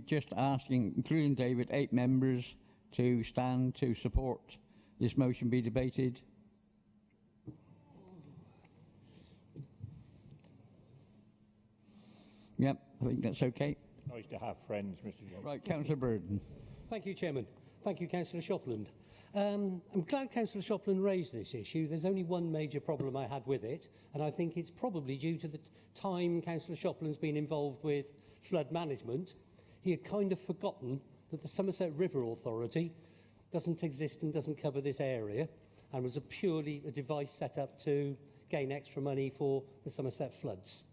just ask, including David, 8 members to stand to support this motion be debated? Yep, I think that's okay. Nice to have friends, Mr. Chairman. Right, Councillor Burden. Thank you, Chairman. Thank you, Councillor Shopland. I'm glad Councillor Shopland raised this issue. There's only one major problem I had with it, and I think it's probably due to the time Councillor Shopland's been involved with flood management. He had kind of forgotten that the Somerset River Authority doesn't exist and doesn't cover this area, and was purely a device set up to gain extra money for the Somerset floods.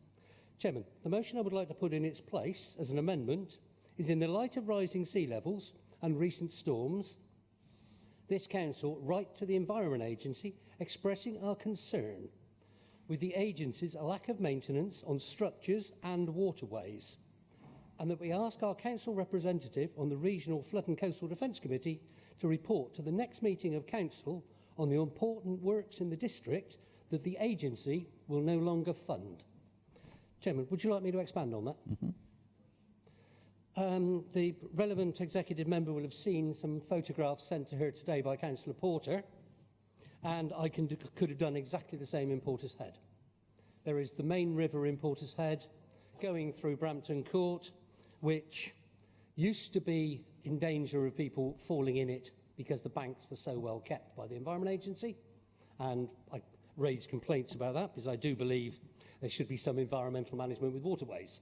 Chairman, the motion I would like to put in its place as an amendment is, in the light of rising sea levels and recent storms, this council write to the Environment Agency expressing our concern with the agency's lack of maintenance on structures and waterways, and that we ask our council representative on the Regional Flood and Coastal Defence Committee to report to the next meeting of council on the important works in the district that the agency will no longer fund. Chairman, would you like me to expand on that? The relevant executive member will have seen some photographs sent to her today by Councillor Porter, and I could have done exactly the same in Portishead. There is the main river in Portishead going through Brampton Court, which used to be in danger of people falling in it because the banks were so well kept by the Environment Agency, and I raised complaints about that because I do believe there should be some environmental management with waterways.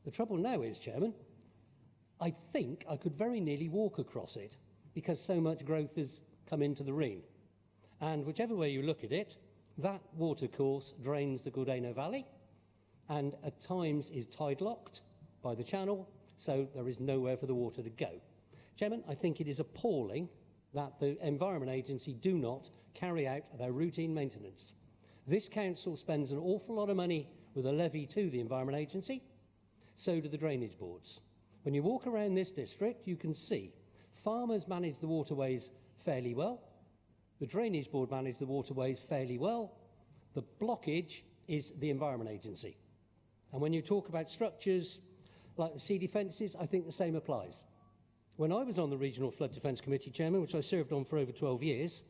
The trouble now is, Chairman, I think I could very nearly walk across it because so much growth has come into the Rhine. And whichever way you look at it, that watercourse drains the Gordano Valley and at times is tide-locked by the channel, so there is nowhere for the water to go. Chairman, I think it is appalling that the Environment Agency do not carry out their routine maintenance. This council spends an awful lot of money with a levy to the Environment Agency, so do the drainage boards. When you walk around this district, you can see farmers manage the waterways fairly well, the drainage board manage the waterways fairly well, the blockage is the Environment Agency. And when you talk about structures like the sea defences, I think the same applies. When I was on the Regional Flood Defence Committee, Chairman, which I served on for over 12 years,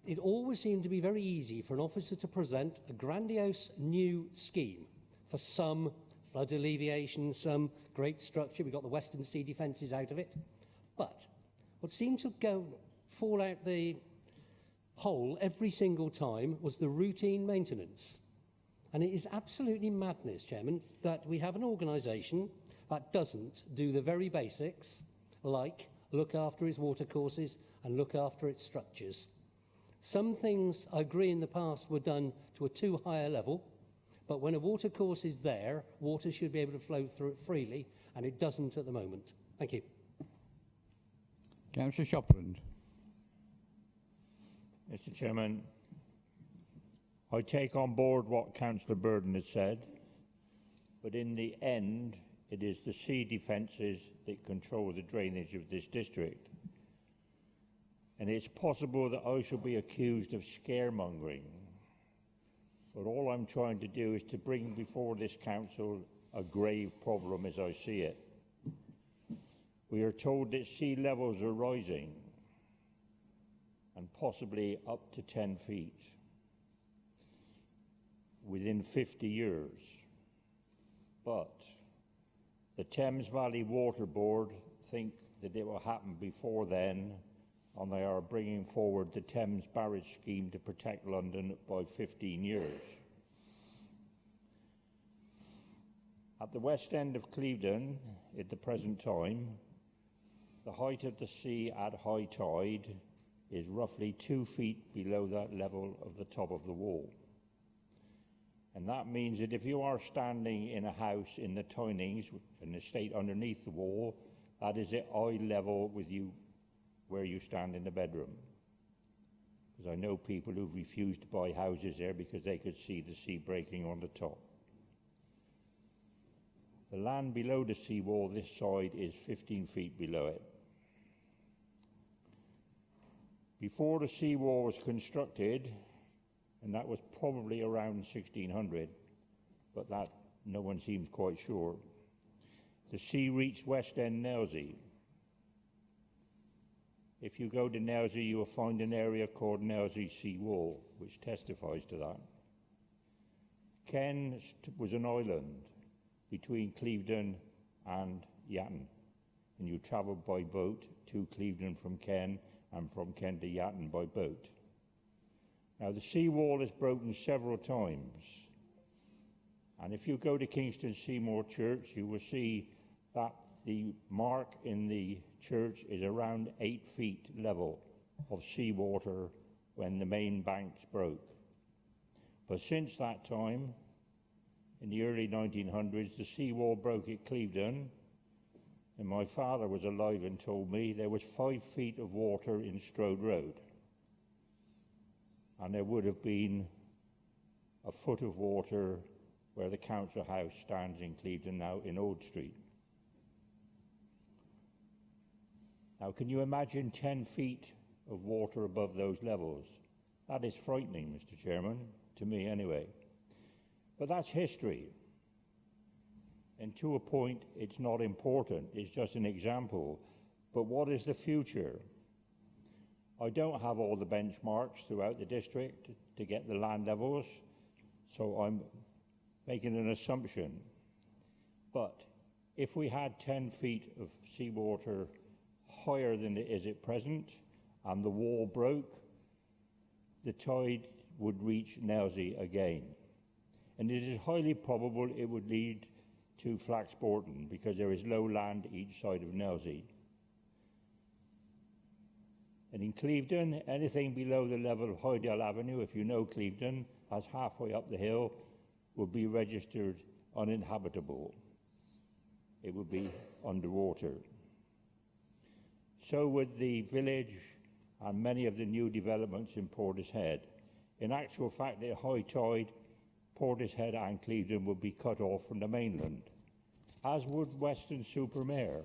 it always seemed to be very easy for an officer to present a grandiose new scheme for some flood alleviation, some great structure. We got the Western Sea defences out of it. But what seemed to fall out the hole every single time was the routine maintenance. And it is absolutely madness, Chairman, that we have an organisation that doesn't do the very basics, like look after its watercourses and look after its structures. Some things, I agree, in the past were done to a too high a level, but when a watercourse is there, water should be able to flow through it freely, and it doesn't at the moment. Thank you. Councillor Shopland. Mr. Chairman, I take on board what Councillor Burden has said, but in the end, it is the sea defences that control the drainage of this district. And it's possible that I shall be accused of scaremongering. But all I'm trying to do is to bring before this council a grave problem as I see it. We are told that sea levels are rising, and possibly up to 10 feet. within 50 years. But the Thames Valley Water Board think that it will happen before then, and they are bringing forward the Thames Barrage Scheme to protect London by 15 years. At the west end of Clevedon, at the present time, the height of the sea at high tide is roughly 2 feet below that level of the top of the wall. And that means that if you are standing in a house in the Tynings, an estate underneath the wall, that is at eye level with you where you stand in the bedroom. Because I know people who've refused to buy houses there because they could see the sea breaking on the top. The land below the seawall this side is 15 feet below it. Before the seawall was constructed, and that was probably around 1600, but that no one seems quite sure, the sea reached West End Nailsea. If you go to Nailsea, you will find an area called Nailsea Sea Wall, which testifies to that. Ken was an island between Clevedon and Yatton, and you travelled by boat to Clevedon from Ken, and from Ken to Yatton by boat. Now, the seawall is broken several times, and if you go to Kingston Seymour Church, you will see that the mark in the church is around 8 feet level of seawater when the main banks broke. But since that time, in the early 1900s, the seawall broke at Clevedon, and my father was alive and told me there was 5 feet of water in Strode Road. And there would have been a foot of water where the council house stands in Clevedon now in Old Street. Now, can you imagine 10 feet of water above those levels? That is frightening, Mr. Chairman, to me anyway. But that's history. And to a point, it's not important. It's just an example. But what is the future? I don't have all the benchmarks throughout the district to get the land levels, so I'm making an assumption. But if we had 10 feet of seawater higher than it is at present, and the wall broke, the tide would reach Nailsea again. And it is highly probable it would lead to Flaxbourton, because there is low land each side of Nailsea. And in Clevedon, anything below the level of Hydale Avenue, if you know Clevedon, that's halfway up the hill, would be registered uninhabitable. It would be underwater. So would the village and many of the new developments in Portishead. In actual fact, at high tide, Portishead and Clevedon would be cut off from the mainland, as would Weston-super-Mare,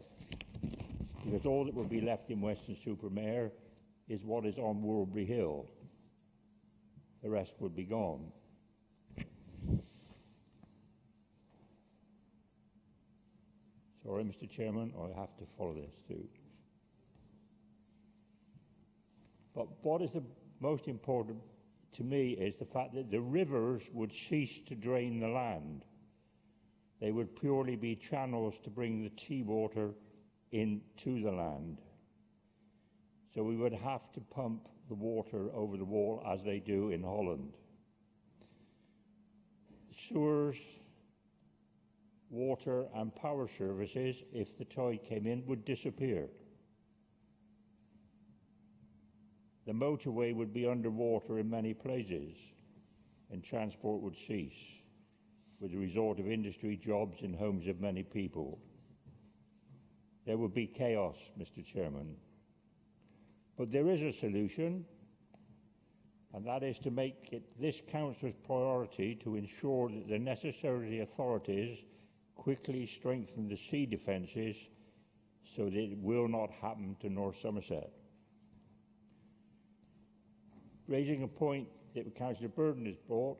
because all that would be left in Weston-super-Mare is what is on Woolbury Hill. The rest would be gone. Sorry, Mr. Chairman, I have to follow this through. But what is the most important to me is the fact that the rivers would cease to drain the land. They would purely be channels to bring the seawater into the land. So we would have to pump the water over the wall as they do in Holland. Sewers, water and power services, if the tide came in, would disappear. The motorway would be underwater in many places, and transport would cease, with the resort of industry, jobs and homes of many people. There would be chaos, Mr. Chairman. But there is a solution, and that is to make it this Council's priority to ensure that the necessary authorities quickly strengthen the sea defences so that it will not happen to North Somerset. Raising a point that Councillor Burden has brought,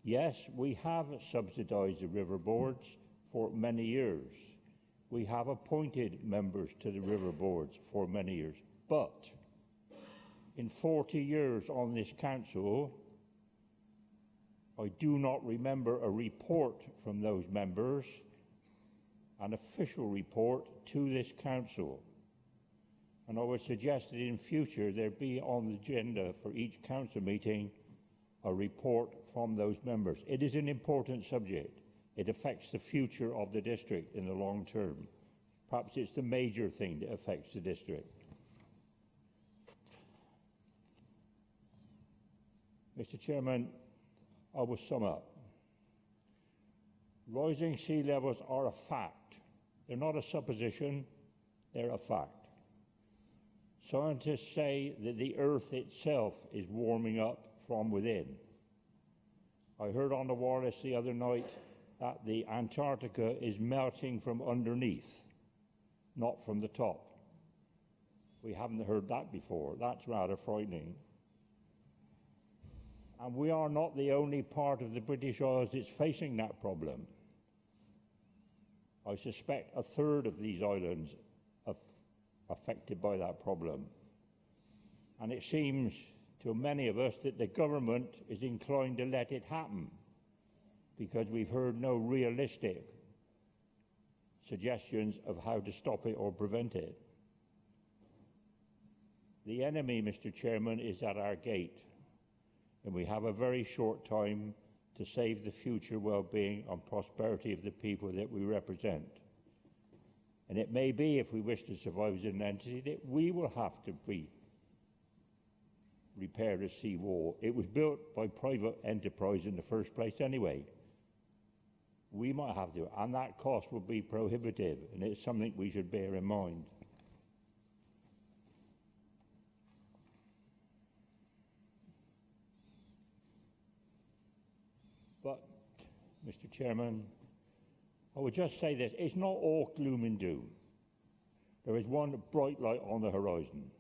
yes, we have subsidised the river boards for many years. We have appointed members to the river boards for many years. But in 40 years on this council, I do not remember a report from those members, an official report to this council. And I would suggest that in future there be on the agenda for each council meeting a report from those members. It is an important subject. It affects the future of the district in the long term. Perhaps it's the major thing that affects the district. Mr. Chairman, I will sum up. Rising sea levels are a fact. They're not a supposition, they're a fact. Scientists say that the Earth itself is warming up from within. I heard on the wireless the other night that the Antarctica is melting from underneath, not from the top. We haven't heard that before. That's rather frightening. And we are not the only part of the British Isles that's facing that problem. I suspect a third of these islands are affected by that problem. And it seems to many of us that the government is inclined to let it happen because we've heard no realistic suggestions of how to stop it or prevent it. The enemy, Mr. Chairman, is at our gate, and we have a very short time to save the future well-being and prosperity of the people that we represent. And it may be, if we wish to survive as an entity, that we will have to repair the sea wall. It was built by private enterprise in the first place anyway. We might have to, and that cost will be prohibitive, and it's something we should bear in mind. But, Mr. Chairman, I would just say this, it's not all gloom and doom. There is one bright light on the horizon,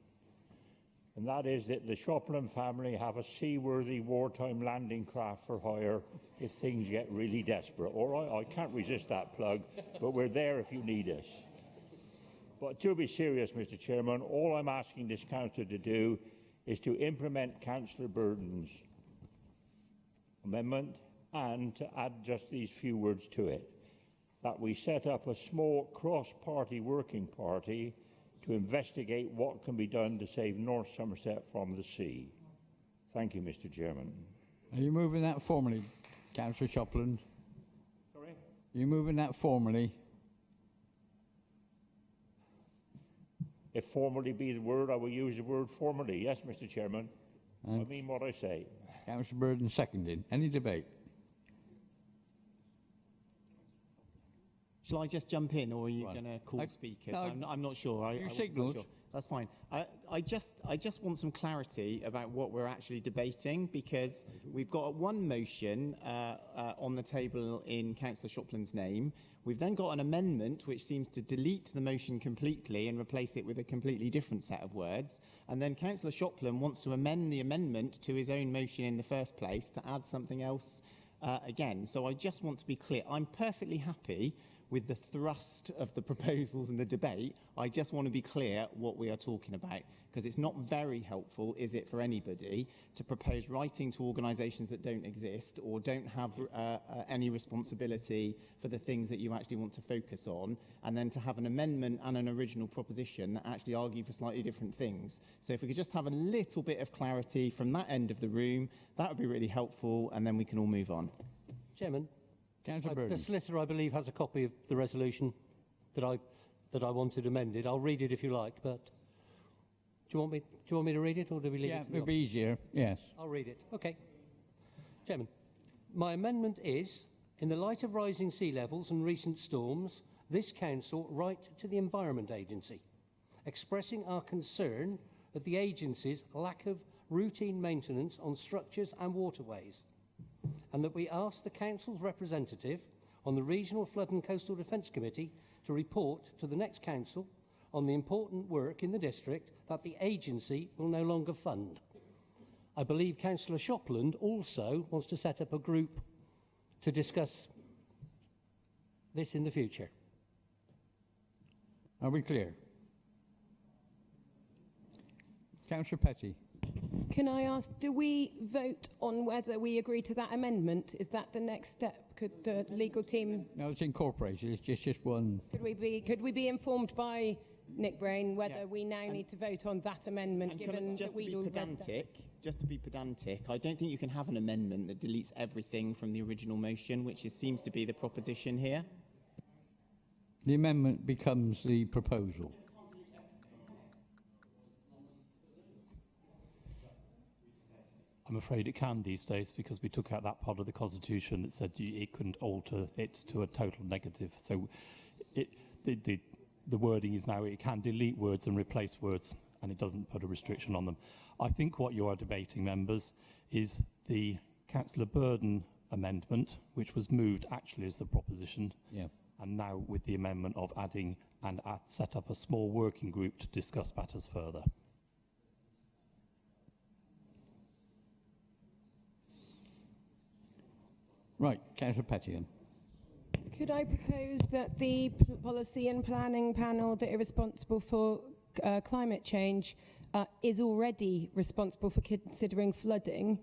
and that is that the Shopland family have a seaworthy wartime landing craft for hire if things get really desperate. All right, I can't resist that plug, but we're there if you need us. But to be serious, Mr. Chairman, all I'm asking this council to do is to implement Councillor Burden's amendment and to add just these few words to it, that we set up a small cross-party working party to investigate what can be done to save North Somerset from the sea. Thank you, Mr. Chairman. Are you moving that formally, Councillor Shopland? Sorry? Are you moving that formally? If formally be the word, I will use the word formally. Yes, Mr. Chairman. I mean what I say. Councillor Burden seconded. Any debate? Shall I just jump in, or are you going to call speakers? No, I'm not sure. You signalled. Sure. That's fine. I just want some clarity about what we're actually debating, because we've got one motion on the table in Councillor Shopland's name. We've then got an amendment which seems to delete the motion completely and replace it with a completely different set of words. And then Councillor Shopland wants to amend the amendment to his own motion in the first place to add something else again. So I just want to be clear. I'm perfectly happy with the thrust of the proposals and the debate. I just want to be clear what we are talking about, because it's not very helpful, is it, for anybody to propose writing to organisations that don't exist or don't have any responsibility for the things that you actually want to focus on, and then to have an amendment and an original proposition that actually argue for slightly different things. So if we could just have a little bit of clarity from that end of the room, that would be really helpful, and then we can all move on. Chairman, Councillor the solicitor, I believe, has a copy of the resolution that I wanted amended. I'll read it if you like, but do you want me to read it, or do we leave it? Yeah, it'll be easier. Yes. I'll read it. Okay. Chairman, my amendment is, in the light of rising sea levels and recent storms, this council write to the Environment Agency, expressing our concern at the agency's lack of routine maintenance on structures and waterways, and that we ask the Council's representative on the Regional Flood and Coastal Defence Committee to report to the next Council on the important work in the district that the agency will no longer fund. I believe Councillor Shopland also wants to set up a group to discuss this in the future. Are we clear? Councillor Petty. Can I ask, do we vote on whether we agree to that amendment? Is that the next step? Could the legal team... No, it's incorporated. It's just one. Could we be informed by Nick Brain whether we now need to vote on that amendment, given that we'd all read that? Just to be pedantic, I don't think you can have an amendment that deletes everything from the original motion, which seems to be the proposition here. The amendment becomes the proposal. I'm afraid it can these days, because we took out that part of the Constitution that said it couldn't alter it to a total negative. So the wording is now it can delete words and replace words, and it doesn't put a restriction on them. I think what you are debating, members, is the Councillor Burden amendment, which was moved actually as the proposition, and now with the amendment of adding and set up a small working group to discuss matters further. Right, Councillor Pettian. Could I propose that the policy and planning panel that are responsible for climate change is already responsible for considering flooding?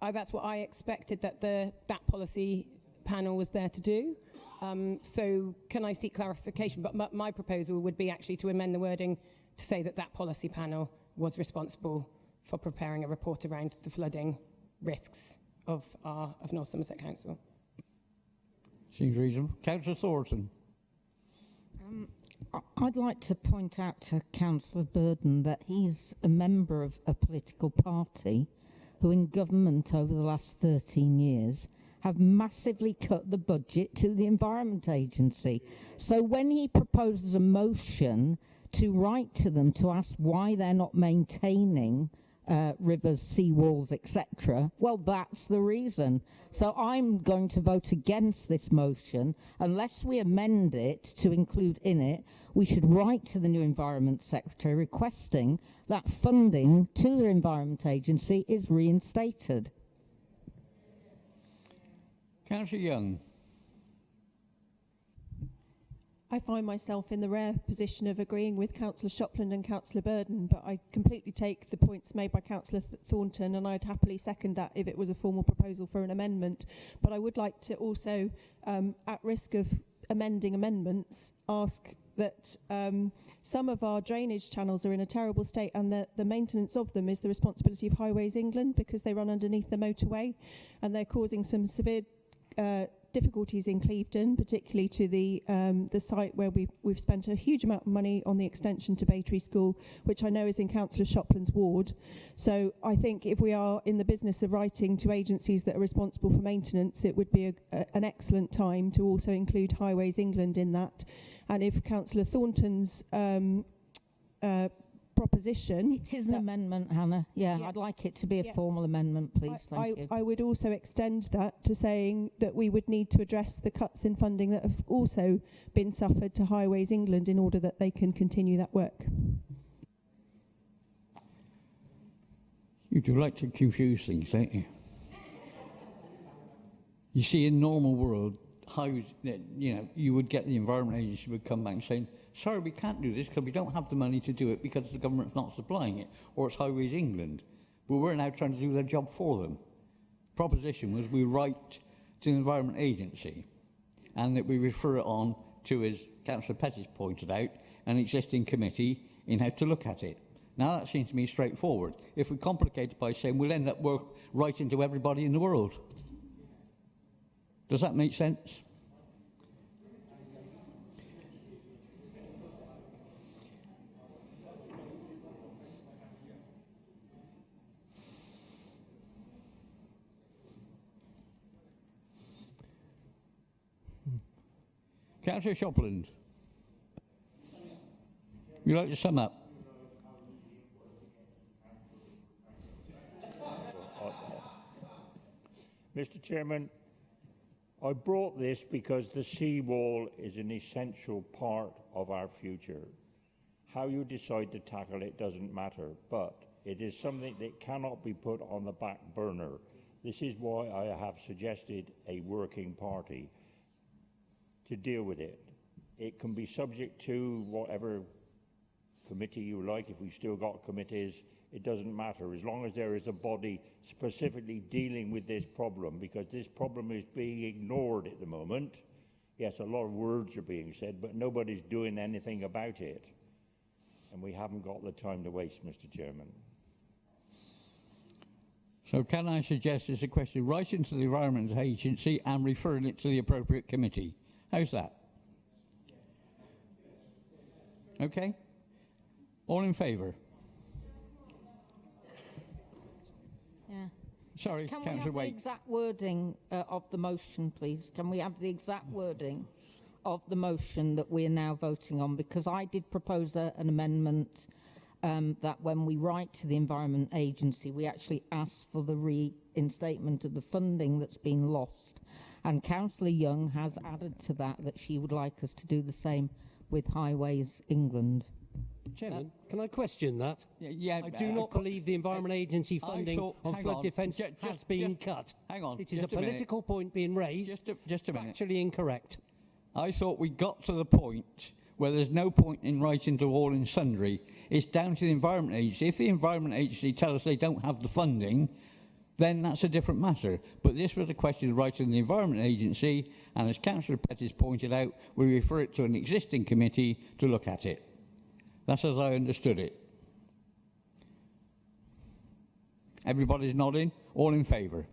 That's what I expected that that policy panel was there to do. So can I seek clarification? But my proposal would be actually to amend the wording to say that that policy panel was responsible for preparing a report around the flooding risks of North Somerset Council. Seems reasonable. Councillor Thornton. I'd like to point out to Councillor Burden that he's a member of a political party who in government over the last 13 years have massively cut the budget to the Environment Agency. So when he proposes a motion to write to them to ask why they're not maintaining rivers, seawalls, etc., well, that's the reason. So I'm going to vote against this motion. Unless we amend it to include in it, we should write to the new Environment Secretary requesting that funding to the Environment Agency is reinstated. Councillor Young. I find myself in the rare position of agreeing with Councillor Shopland and Councillor Burden, but I completely take the points made by Councillor Thornton, and I'd happily second that if it was a formal proposal for an amendment. But I would like to also, at risk of amending amendments, ask that some of our drainage channels are in a terrible state, and the maintenance of them is the responsibility of Highways England, because they run underneath the motorway and they're causing some severe difficulties in Clevedon, particularly to the site where we've spent a huge amount of money on the extension to Battery School, which I know is in Councillor Shopland's ward. So I think if we are in the business of writing to agencies that are responsible for maintenance, it would be an excellent time to also include Highways England in that. And if Councillor Thornton's proposition... It is an amendment, Hannah. Yeah, I'd like it to be a formal amendment, please. Thank you. I would also extend that to saying that we would need to address the cuts in funding that have also been suffered to Highways England in order that they can continue that work. You do like to confuse things, don't you? You see, in normal world, you would get the Environment Agency would come back saying, sorry, we can't do this because we don't have the money to do it because the government's not supplying it, or it's Highways England. But we're now trying to do their job for them. Proposition was we write to the Environment Agency and that we refer it on to, as Councillor Pettis pointed out, an existing committee in how to look at it. Now that seems to me straightforward. If we complicate it by saying we'll end up writing to everybody in the world. Does that make sense? Councillor Shopland, would you like to sum up? Mr. Chairman, I brought this because the seawall is an essential part of our future. How you decide to tackle it doesn't matter, but it is something that cannot be put on the back burner. This is why I have suggested a working party to deal with it. It can be subject to whatever committee you like, if we've still got committees. it doesn't matter, as long as there is a body specifically dealing with this problem, because this problem is being ignored at the moment. Yes, a lot of words are being said, but nobody's doing anything about it. And we haven't got the time to waste, Mr. Chairman. So can I suggest it's a question writing to the Environment Agency and referring it to the appropriate committee? How's that? Okay? All in favour? Yeah. Sorry, Can we Councillor have the Waite. exact wording of the motion, please? Can we have the exact wording of the motion that we are now voting on? Because I did propose an amendment that when we write to the Environment Agency, we actually ask for the reinstatement of the funding that's been lost. And Councillor Young has added to that she would like us to do the same with Highways England. Chairman, can I question that? Yeah, I do not believe the Environment Agency funding on flood defence has been cut. Hang on. It is a political point being raised. Just a minute. Factually incorrect. I thought we got to the point where there's no point in writing to all and sundry. It's down to the Environment Agency. If the Environment Agency tell us they don't have the funding, then that's a different matter. But this was a question of writing to the Environment Agency, and as Councillor Pettis pointed out, we refer it to an existing committee to look at it. That's as I understood it. Everybody's nodding. All in favour?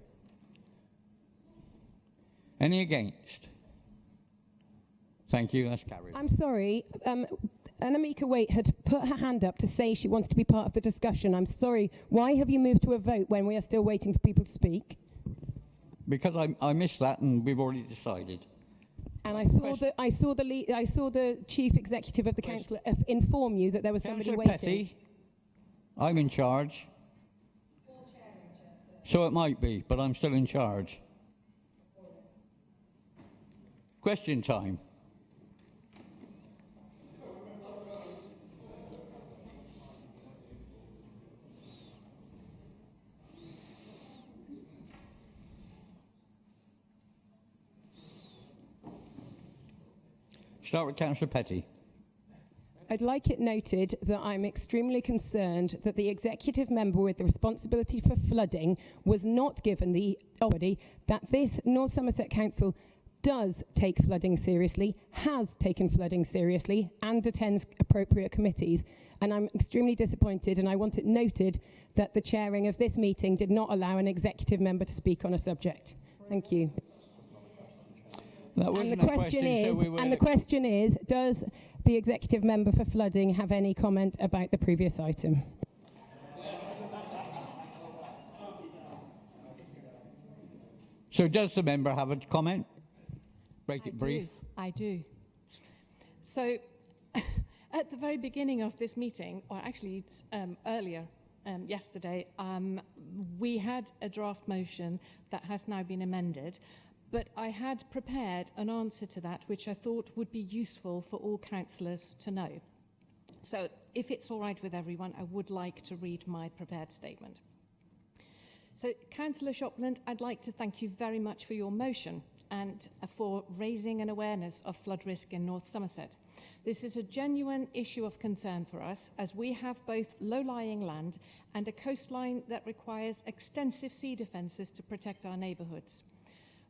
Any against? Thank you. That's carried. I'm sorry. Annemieke Waite had put her hand up to say she wanted to be part of the discussion. I'm sorry. Why have you moved to a vote when we are still waiting for people to speak? Because I missed that, and we've already decided. And I saw the chief executive of the council inform you that there was somebody Councillor waiting. Petty, I'm in charge. So it might be, but I'm still in charge. Question time. Start with Councillor Petty. I'd like it noted that I'm extremely concerned that the executive member with the responsibility for flooding was not given the authority that this North Somerset Council does take flooding seriously, has taken flooding seriously, and attends appropriate committees. And I'm extremely disappointed, and I want it noted that the chairing of this meeting did not allow an executive member to speak on a subject. Thank you. And the question is, does the executive member for flooding have any comment about the previous item? So does the member have a comment? Break it brief. I do. So at the very beginning of this meeting, or actually earlier yesterday, we had a draft motion that has now been amended. But I had prepared an answer to that, which I thought would be useful for all councillors to know. So if it's all right with everyone, I would like to read my prepared statement. So, Councillor Shopland, I'd like to thank you very much for your motion and for raising an awareness of flood risk in North Somerset. This is a genuine issue of concern for us, as we have both low-lying land and a coastline that requires extensive sea defences to protect our neighbourhoods.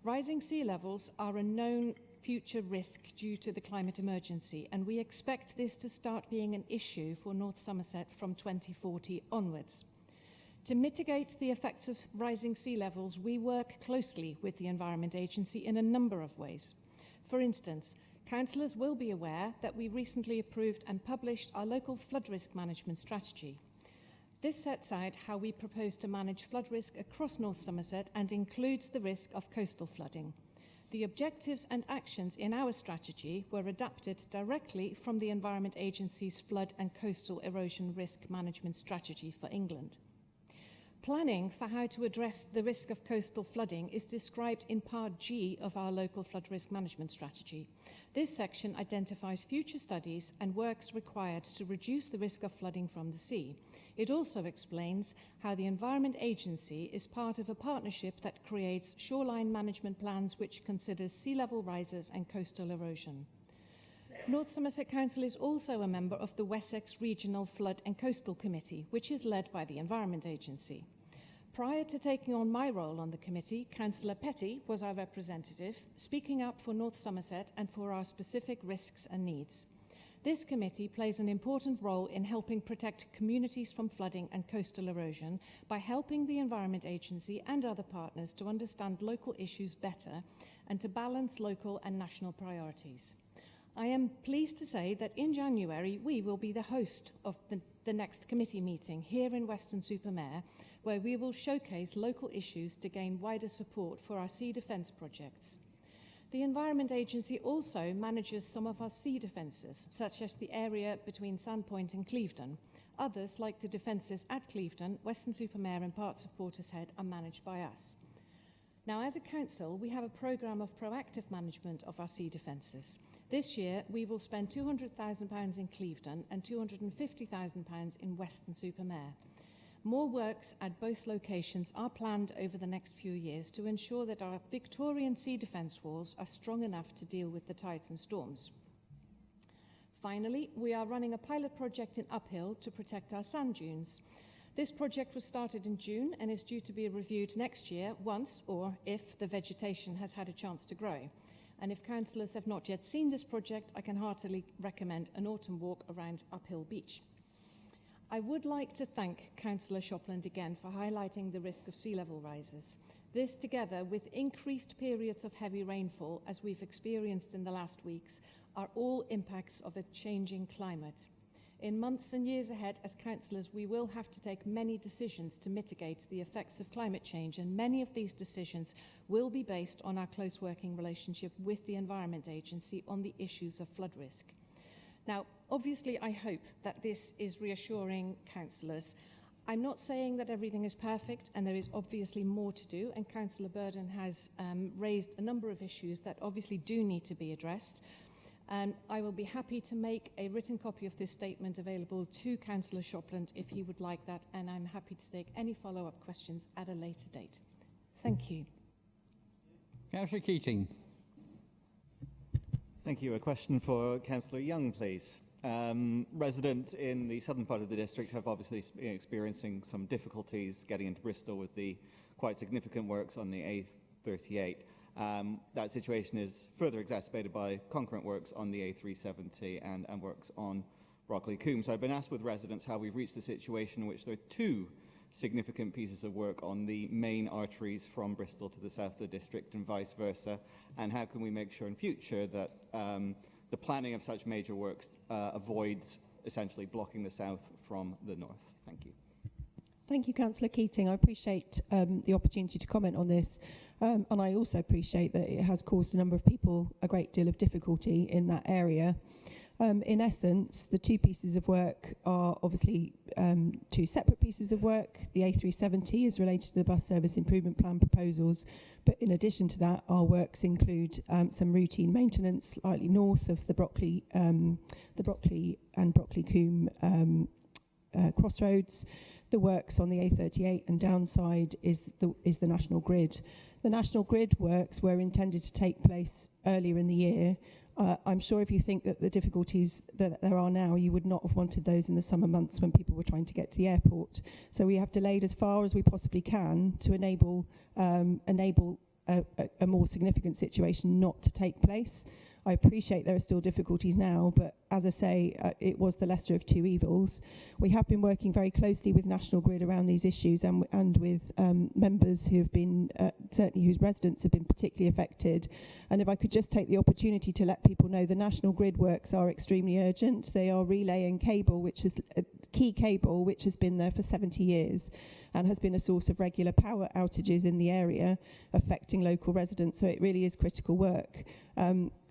Rising sea levels are a known future risk due to the climate emergency, and we expect this to start being an issue for North Somerset from 2040 onwards. To mitigate the effects of rising sea levels, we work closely with the Environment Agency in a number of ways. For instance, councillors will be aware that we recently approved and published our local flood risk management strategy. This sets out how we propose to manage flood risk across North Somerset and includes the risk of coastal flooding. The objectives and actions in our strategy were adapted directly from the Environment Agency's Flood and Coastal Erosion Risk Management Strategy for England. Planning for how to address the risk of coastal flooding is described in Part G of our local flood risk management strategy. This section identifies future studies and works required to reduce the risk of flooding from the sea. It also explains how the Environment Agency is part of a partnership that creates shoreline management plans which considers sea level rises and coastal erosion. North Somerset Council is also a member of the Wessex Regional Flood and Coastal Committee, which is led by the Environment Agency. Prior to taking on my role on the committee, Councillor Petty was our representative, speaking up for North Somerset and for our specific risks and needs. This committee plays an important role in helping protect communities from flooding and coastal erosion by helping the Environment Agency and other partners to understand local issues better and to balance local and national priorities. I am pleased to say that in January we will be the host of the next committee meeting here in Weston-super-Mare, where we will showcase local issues to gain wider support for our sea defence projects. The Environment Agency also manages some of our sea defences, such as the area between Sandpoint and Clevedon. Others, like the defences at Clevedon, Weston-super-Mare and parts of Portishead, are managed by us. Now, as a council, we have a programme of proactive management of our sea defences. This year, we will spend £200,000 in Clevedon and £250,000 in Weston-super-Mare. More works at both locations are planned over the next few years to ensure that our Victorian sea defence walls are strong enough to deal with the tides and storms. Finally, we are running a pilot project in Uphill to protect our sand dunes. This project was started in June and is due to be reviewed next year once or if the vegetation has had a chance to grow. And if councillors have not yet seen this project, I can heartily recommend an autumn walk around Uphill Beach. I would like to thank Councillor Shopland again for highlighting the risk of sea level rises. This, together with increased periods of heavy rainfall, as we've experienced in the last weeks, are all impacts of a changing climate. In months and years ahead, as councillors, we will have to take many decisions to mitigate the effects of climate change, and many of these decisions will be based on our close working relationship with the Environment Agency on the issues of flood risk. Now, obviously, I hope that this is reassuring councillors. I'm not saying that everything is perfect, and there is obviously more to do, and Councillor Burden has raised a number of issues that obviously do need to be addressed. I will be happy to make a written copy of this statement available to Councillor Shopland if he would like that, and I'm happy to take any follow-up questions at a later date. Thank you. Councillor Keating. Thank you. A question for Councillor Young, please. Residents in the southern part of the district have obviously been experiencing some difficulties getting into Bristol with the quite significant works on the A38. That situation is further exacerbated by concurrent works on the A370 and works on Brockley-Combe. So I've been asked with residents how we've reached a situation in which there are two significant pieces of work on the main arteries from Bristol to the south of the district and vice versa, and how can we make sure in future that the planning of such major works avoids essentially blocking the south from the north. Thank you. Thank you, Councillor Keating. I appreciate the opportunity to comment on this, and I also appreciate that it has caused a number of people a great deal of difficulty in that area. In essence, the two pieces of work are obviously two separate pieces of work. The A370 is related to the bus service improvement plan proposals, but in addition to that, our works include some routine maintenance slightly north of the Brockley and Brockley-Combe crossroads. The works on the A38 and downside is the National Grid. The National Grid works were intended to take place earlier in the year. I'm sure if you think that the difficulties that there are now, you would not have wanted those in the summer months when people were trying to get to the airport. So we have delayed as far as we possibly can to enable a more significant situation not to take place. I appreciate there are still difficulties now, but as I say, it was the lesser of two evils. We have been working very closely with National Grid around these issues and with members who have been, certainly whose residents have been particularly affected. And if I could just take the opportunity to let people know, the National Grid works are extremely urgent. They are relay and cable, which is a key cable, which has been there for 70 years and has been a source of regular power outages in the area, affecting local residents. So it really is critical work.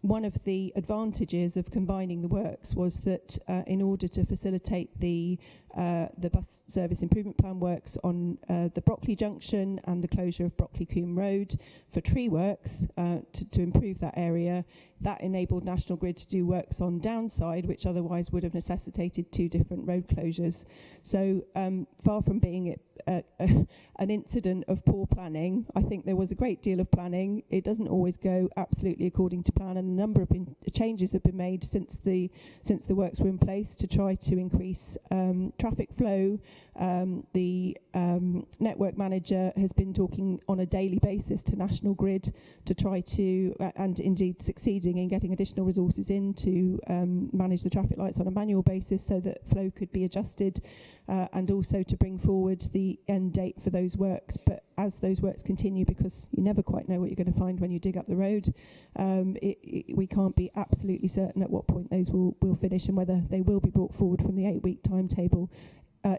One of the advantages of combining the works was that in order to facilitate the bus service improvement plan works on the Brockley Junction and the closure of Brockley-Combe Road for tree works to improve that area, that enabled National Grid to do works on downside, which otherwise would have necessitated 2 different road closures. So far from being an incident of poor planning, I think there was a great deal of planning. It doesn't always go absolutely according to plan, and a number of changes have been made since the works were in place to try to increase traffic flow. The network manager has been talking on a daily basis to National Grid to try to, and indeed succeeding in getting additional resources in to manage the traffic lights on a manual basis so that flow could be adjusted, and also to bring forward the end date for those works. But as those works continue, because you never quite know what you're going to find when you dig up the road, we can't be absolutely certain at what point those will finish and whether they will be brought forward from the 8-week timetable.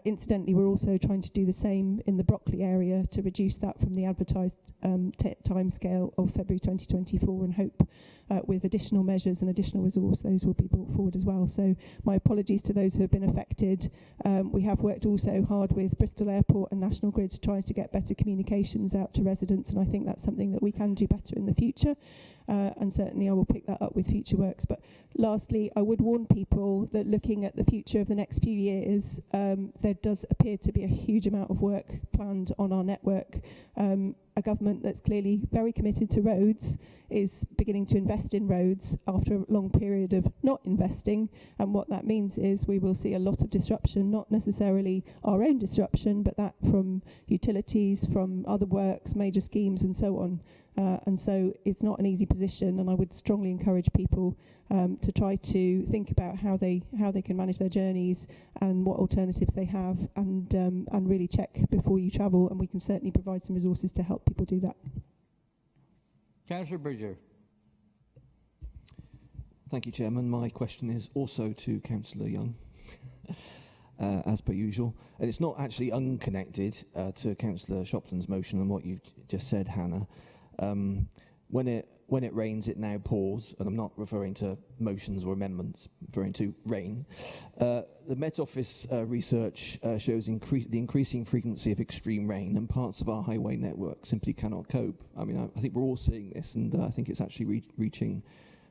Incidentally, we're also trying to do the same in the Brockley area to reduce that from the advertised timescale of February 2024, and hope with additional measures and additional resource those will be brought forward as well. So my apologies to those who have been affected. We have worked also hard with Bristol Airport and National Grid to try to get better communications out to residents, and I think that's something that we can do better in the future. And certainly I will pick that up with future works. But lastly, I would warn people that looking at the future of the next few years, there does appear to be a huge amount of work planned on our network. A government that's clearly very committed to roads is beginning to invest in roads after a long period of not investing, and what that means is we will see a lot of disruption, not necessarily our own disruption, but that from utilities, from other works, major schemes and so on. And so it's not an easy position, and I would strongly encourage people to try to think about how they can manage their journeys and what alternatives they have, and really check before you travel, and we can certainly provide some resources to help people do that. Councillor Bridger. Thank you, Chairman. My question is also to Councillor Young, as per usual. And it's not actually unconnected to Councillor Shopton's motion and what you just said, Hannah. When it rains, it now pours, and I'm not referring to motions or amendments, I'm referring to rain. The Met Office research shows the increasing frequency of extreme rain, and parts of our highway network simply cannot cope. I mean, I think we're all seeing this, and I think it's actually reaching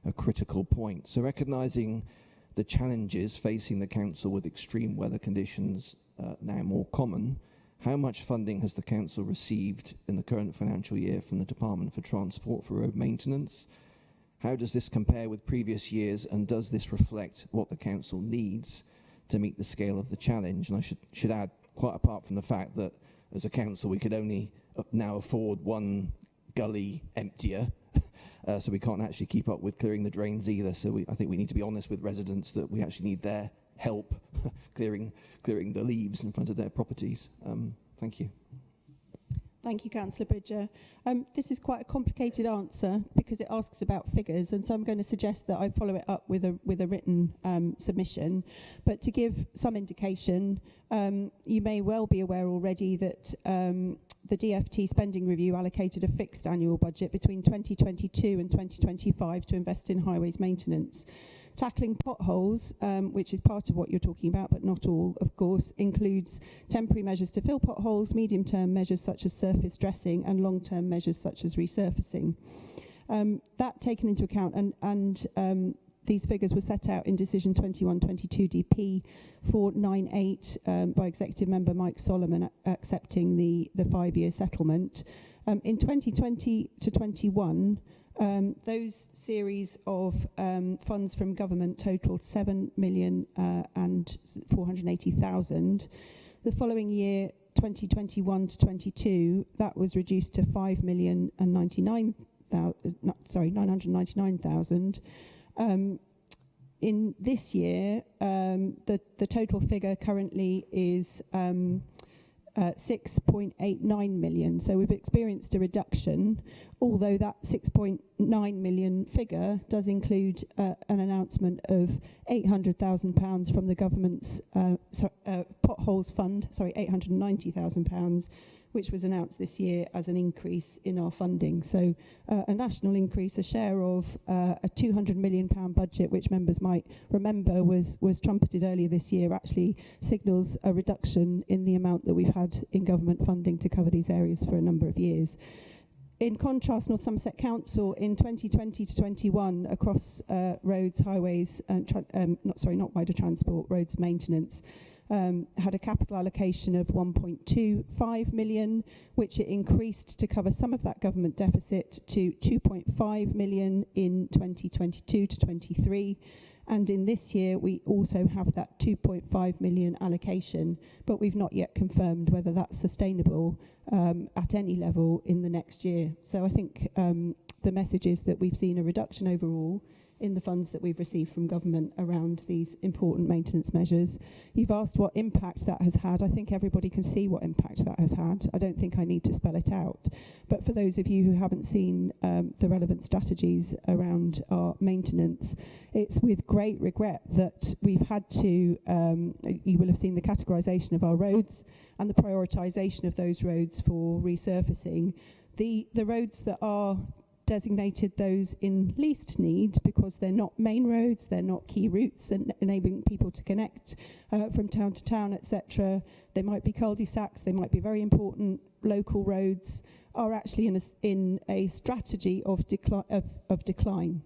a critical point. So recognising the challenges facing the council with extreme weather conditions now more common, how much funding has the council received in the current financial year from the Department for Transport for road maintenance? How does this compare with previous years, and does this reflect what the council needs to meet the scale of the challenge? And I should add, quite apart from the fact that as a council we could only now afford one gully emptier, so we can't actually keep up with clearing the drains either. So I think we need to be honest with residents that we actually need their help clearing the leaves in front of their properties. Thank you. Thank you, Councillor Bridger. This is quite a complicated answer because it asks about figures, and so I'm going to suggest that I follow it up with a written submission. But to give some indication, you may well be aware already that the DFT spending review allocated a fixed annual budget between 2022 and 2025 to invest in highways maintenance. Tackling potholes, which is part of what you're talking about, but not all, of course, includes temporary measures to fill potholes, medium-term measures such as surface dressing, and long-term measures such as resurfacing. That taken into account, and these figures were set out in Decision 2122 DP 498 by Executive Member Mike Solomon accepting the 5-year settlement. In 2020 to 21, those series of funds from government totaled 7,480,000. The following year, 2021 to 22, that was reduced to 999,000. In this year, the total figure currently is 6.89 million. So we've experienced a reduction, although that 6.9 million figure does include an announcement of £800,000 from the government's potholes fund, £890,000, which was announced this year as an increase in our funding. So a national increase, a share of a £200 million budget, which members might remember was trumpeted earlier this year, actually signals a reduction in the amount that we've had in government funding to cover these areas for a number of years. In contrast, North Somerset Council in 2020 to 21 across roads, highways, and not wider transport, roads maintenance, had a capital allocation of 1.25 million, which it increased to cover some of that government deficit to 2.5 million in 2022 to 23. And in this year, we also have that 2.5 million allocation, but we've not yet confirmed whether that's sustainable at any level in the next year. So I think the message is that we've seen a reduction overall in the funds that we've received from government around these important maintenance measures. You've asked what impact that has had. I think everybody can see what impact that has had. I don't think I need to spell it out. But for those of you who haven't seen the relevant strategies around our maintenance, it's with great regret that we've had to, you will have seen the categorisation of our roads and the prioritisation of those roads for resurfacing. The roads that are designated those in least need because they're not main roads, they're not key routes and enabling people to connect from town to town, etc. They might be cul-de-sacs, they might be very important local roads, are actually in a strategy of decline.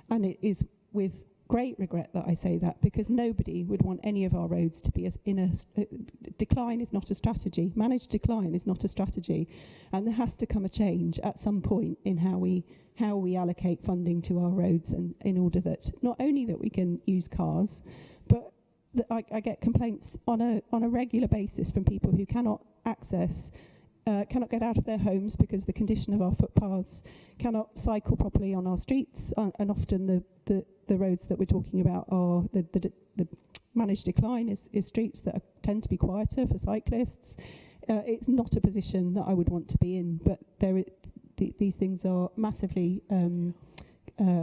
And it is with great regret that I say that, because nobody would want any of our roads to be in a decline is not a strategy. Managed decline is not a strategy, and there has to come a change at some point in how we allocate funding to our roads, and in order that not only that we can use cars, but that I get complaints on a regular basis from people who cannot access. Cannot get out of their homes because of the condition of our footpaths, cannot cycle properly on our streets, and often the roads that we're talking about are the managed decline is streets that tend to be quieter for cyclists. It's not a position that I would want to be in, but these things are massively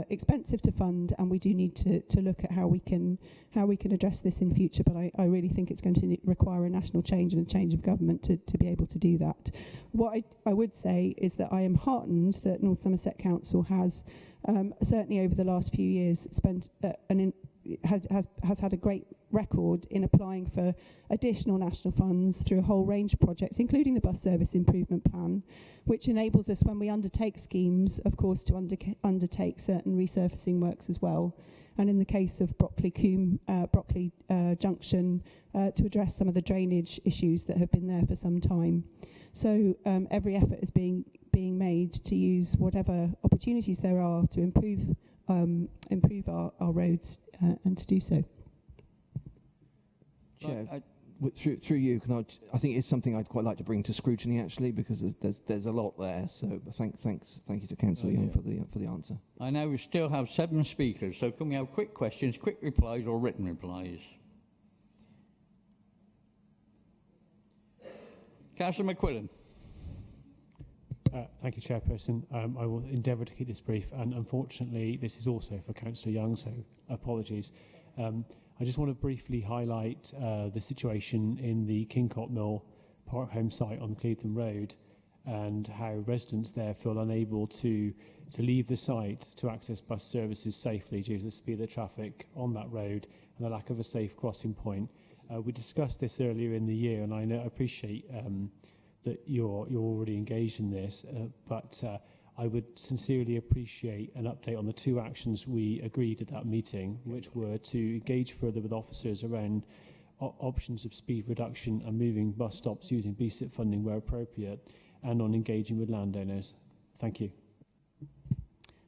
expensive to fund, and we do need to look at how we can address this in future. But I really think it's going to require a national change and a change of government to be able to do that. What I would say is that I am heartened that North Somerset Council has certainly over the last few years spent has had a great record in applying for additional national funds through a whole range of projects, including the bus service improvement plan, which enables us, when we undertake schemes, of course, to undertake certain resurfacing works as well. And in the case of Brockley Junction, to address some of the drainage issues that have been there for some time. So every effort is being made to use whatever opportunities there are to improve our roads and to do so. Chair, through you, I think it's something I'd quite like to bring to scrutiny, actually, because there's a lot there. So thank you to Councillor Young for the answer. I know we still have 7 speakers, so can we have quick questions, quick replies, or written replies? Councillor McQuillan. Thank you, Chairperson. I will endeavour to keep this brief, and unfortunately this is also for Councillor Young, so apologies. I just want to briefly highlight the situation in the Kingcott Mill Park Home site on Clevedon Road, and how residents there feel unable to leave the site to access bus services safely due to the speed of traffic on that road and the lack of a safe crossing point. We discussed this earlier in the year, and I appreciate that you're already engaged in this, but I would sincerely appreciate an update on the 2 actions we agreed at that meeting, which were to engage further with officers around options of speed reduction and moving bus stops using BSIP funding where appropriate, and on engaging with landowners. Thank you.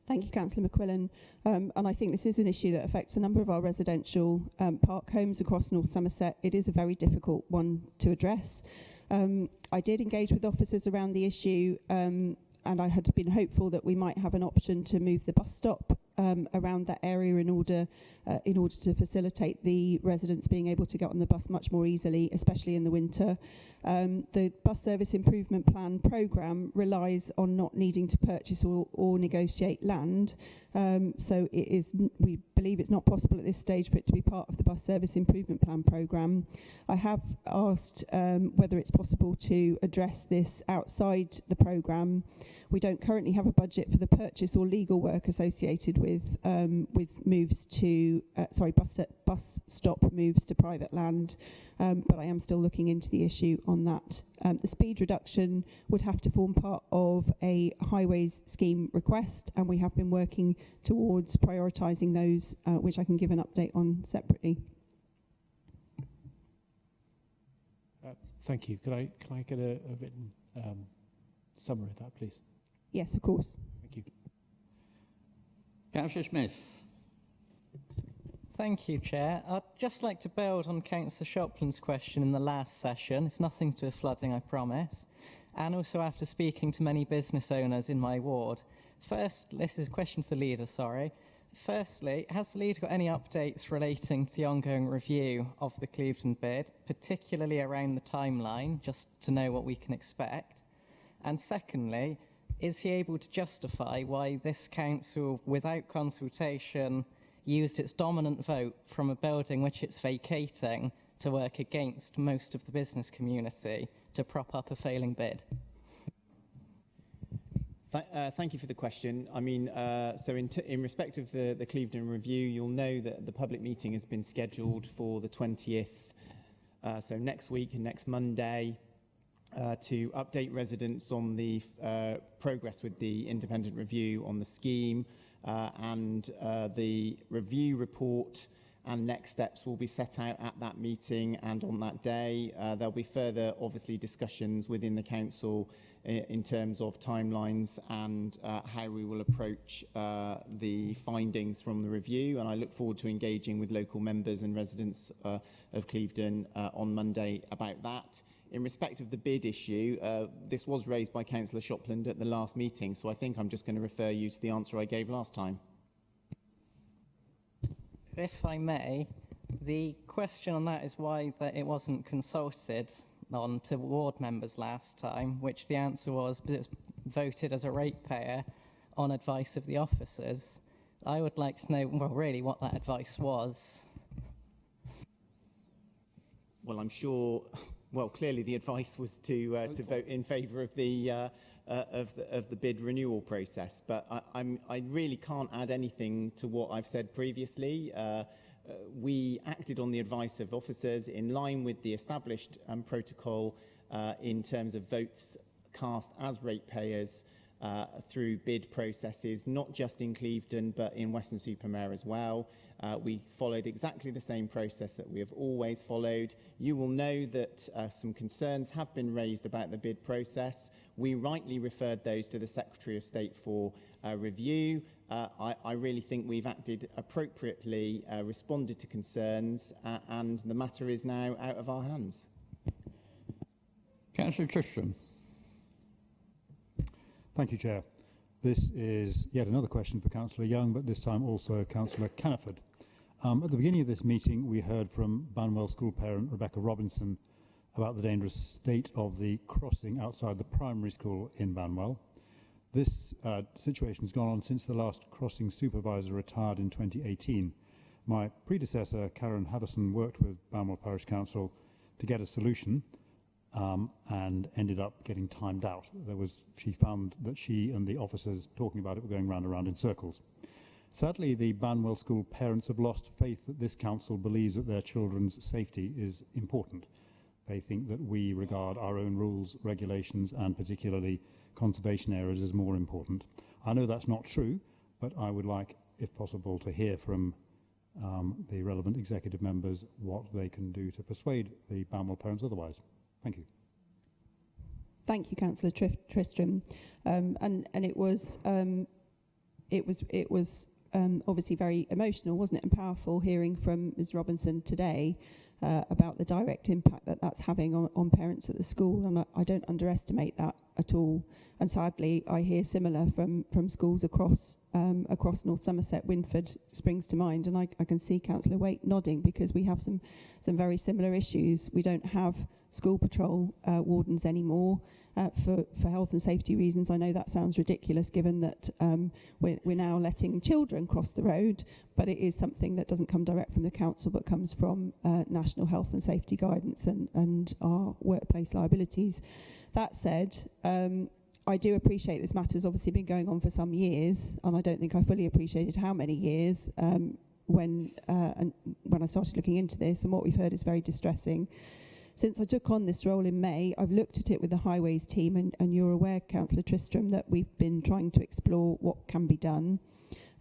Thank you, Councillor McQuillan. And I think this is an issue that affects a number of our residential park homes across North Somerset. It is a very difficult one to address. I did engage with officers around the issue, and I had been hopeful that we might have an option to move the bus stop around that area in order to facilitate the residents being able to get on the bus much more easily, especially in the winter. The bus service improvement plan programme relies on not needing to purchase or negotiate land. So we believe it's not possible at this stage for it to be part of the bus service improvement plan programme. I have asked whether it's possible to address this outside the programme. We don't currently have a budget for the purchase or legal work associated with moves to bus stop moves to private land, but I am still looking into the issue on that. The speed reduction would have to form part of a highways scheme request, and we have been working towards prioritising those, which I can give an update on separately. Thank you. Can I get a written summary of that, please? Yes, of course. Thank you. Councillor Smith. Thank you, Chair. I'd just like to build on Councillor Shopland's question in the last session. It's nothing to do with flooding, I promise. And also after speaking to many business owners in my ward. First, this is a question to the leader, sorry. Firstly, has the leader got any updates relating to the ongoing review of the Clevedon bid, particularly around the timeline, just to know what we can expect? And secondly, is he able to justify why this council, without consultation, used its dominant vote from a building which it's vacating to work against most of the business community to prop up a failing bid? Thank you for the question. I mean, so in respect of the Clevedon review, you'll know that the public meeting has been scheduled for the 20th, so next week and next Monday, to update residents on the progress with the independent review on the scheme, and the review report and next steps will be set out at that meeting and on that day. There'll be further, obviously, discussions within the council in terms of timelines and how we will approach the findings from the review. And I look forward to engaging with local members and residents of Clevedon on Monday about that. In respect of the bid issue, this was raised by Councillor Shopland at the last meeting, so I think I'm just going to refer you to the answer I gave last time. If I may, the question on that is why that it wasn't consulted on to ward members last time, which the answer was because it was voted as a ratepayer on advice of the officers. I would like to know, well, really what that advice was. Well, I'm sure... Well, clearly the advice was to vote in favour of the bid renewal process, but I really can't add anything to what I've said previously. We acted on the advice of officers in line with the established protocol in terms of votes cast as ratepayers through bid processes, not just in Clevedon but in Weston-super-Mare as well. We followed exactly the same process that we have always followed. You will know that some concerns have been raised about the bid process. We rightly referred those to the Secretary of State for review. I really think we've acted appropriately, responded to concerns, and the matter is now out of our hands. Councillor Tristram. Thank you, Chair. This is yet another question for Councillor Young, but this time also Councillor Canniford. At the beginning of this meeting, we heard from Banwell school parent Rebecca Robinson about the dangerous state of the crossing outside the primary school in Banwell. This situation has gone on since the last crossing supervisor retired in 2018. My predecessor, Karen Havison, worked with Banwell Parish Council to get a solution and ended up getting timed out. She found that she and the officers talking about it were going round and round in circles. Sadly, the Banwell school parents have lost faith that this council believes that their children's safety is important. They think that we regard our own rules, regulations, and particularly conservation areas as more important. I know that's not true, but I would like, if possible, to hear from the relevant executive members what they can do to persuade the Banwell parents otherwise. Thank you. Thank you, Councillor Tristram. And it was obviously very emotional, wasn't it, and powerful hearing from Ms Robinson today about the direct impact that that's having on parents at the school, and I don't underestimate that at all. And sadly, I hear similar from schools across North Somerset. Winford springs to mind, and I can see Councillor Waite nodding because we have some very similar issues. We don't have school patrol wardens anymore. For health and safety reasons. I know that sounds ridiculous given that we're now letting children cross the road, but it is something that doesn't come direct from the council but comes from national health and safety guidance and our workplace liabilities. That said, I do appreciate this matter's obviously been going on for some years, and I don't think I fully appreciated how many years when I started looking into this, and what we've heard is very distressing. since I took on this role in May, I've looked at it with the Highways team, and you're aware, Councillor Tristram, that we've been trying to explore what can be done.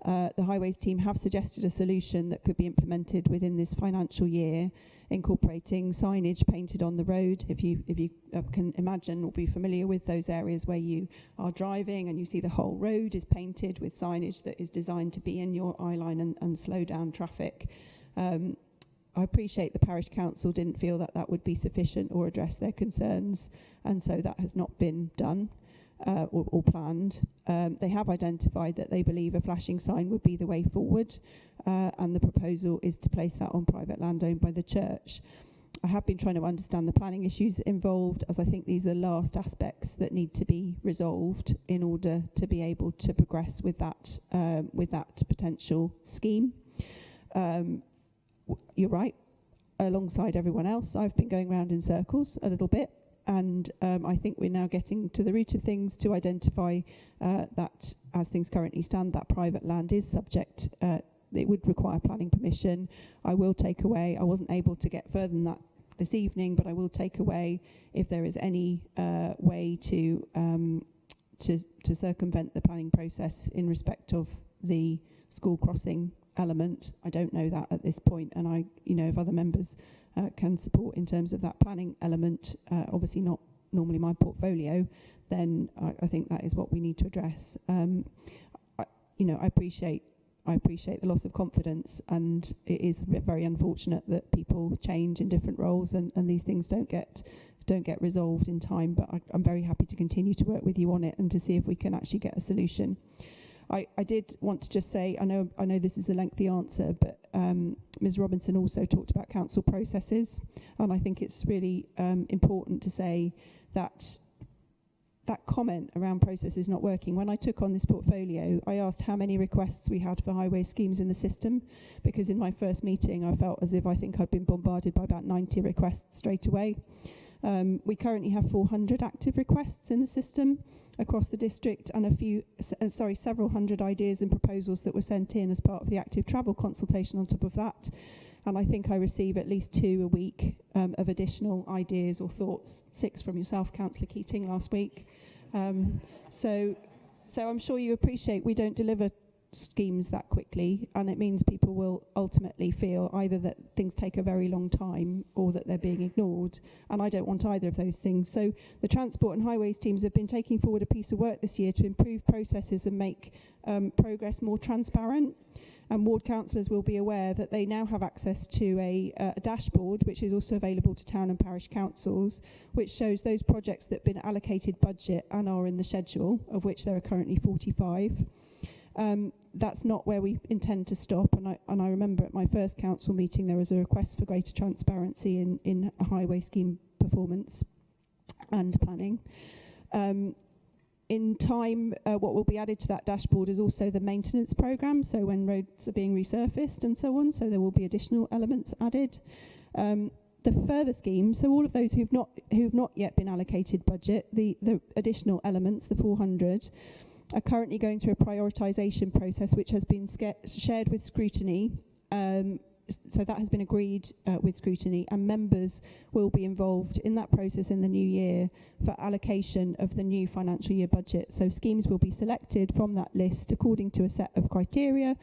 The Highways team have suggested a solution that could be implemented within this financial year, incorporating signage painted on the road. If you can imagine or be familiar with those areas where you are driving and you see the whole road is painted with signage that is designed to be in your eye line and slow down traffic. I appreciate the parish council didn't feel that that would be sufficient or address their concerns, and so that has not been done. Or planned. They have identified that they believe a flashing sign would be the way forward, and the proposal is to place that on private land owned by the church. I have been trying to understand the planning issues involved, as I think these are the last aspects that need to be resolved in order to be able to progress with that potential scheme. You're right. Alongside everyone else, I've been going round in circles a little bit. And I think we're now getting to the root of things to identify that, as things currently stand, that private land is subject. It would require planning permission. I will take away. I wasn't able to get further than that this evening, but I will take away if there is any way to circumvent the planning process in respect of the school crossing element. I don't know that at this point, and if other members can support in terms of that planning element, obviously not normally my portfolio, then I think that is what we need to address. I appreciate the loss of confidence, and it is very unfortunate that people change in different roles and these things don't get resolved in time, but I'm very happy to continue to work with you on it and to see if we can actually get a solution. I did want to just say, I know this is a lengthy answer, but Ms Robinson also talked about council processes, and I think it's really important to say that that comment around processes not working. When I took on this portfolio, I asked how many requests we had for highway schemes in the system, because in my first meeting I felt as if I think I'd been bombarded by about 90 requests straight away. We currently have 400 active requests in the system across the district, and several hundred ideas and proposals that were sent in as part of the active travel consultation on top of that. And I think I receive at least 2 a week of additional ideas or thoughts, 6 from yourself, Councillor Keating, last week. So I'm sure you appreciate we don't deliver schemes that quickly, and it means people will ultimately feel either that things take a very long time or that they're being ignored, and I don't want either of those things. So the Transport and Highways teams have been taking forward a piece of work this year to improve processes and make progress more transparent, and ward councillors will be aware that they now have access to a dashboard, which is also available to town and parish councils, which shows those projects that have been allocated budget and are in the schedule, of which there are currently 45. That's not where we intend to stop, and I remember at my first council meeting there was a request for greater transparency in a highway scheme performance and planning. In time, what will be added to that dashboard is also the maintenance programme, so when roads are being resurfaced and so on, so there will be additional elements added. The further schemes, so all of those who've not yet been allocated budget, the additional elements, the 400, are currently going through a prioritisation process which has been shared with scrutiny. So that has been agreed with scrutiny, and members will be involved in that process in the new year for allocation of the new financial year budget. So schemes will be selected from that list according to a set of criteria,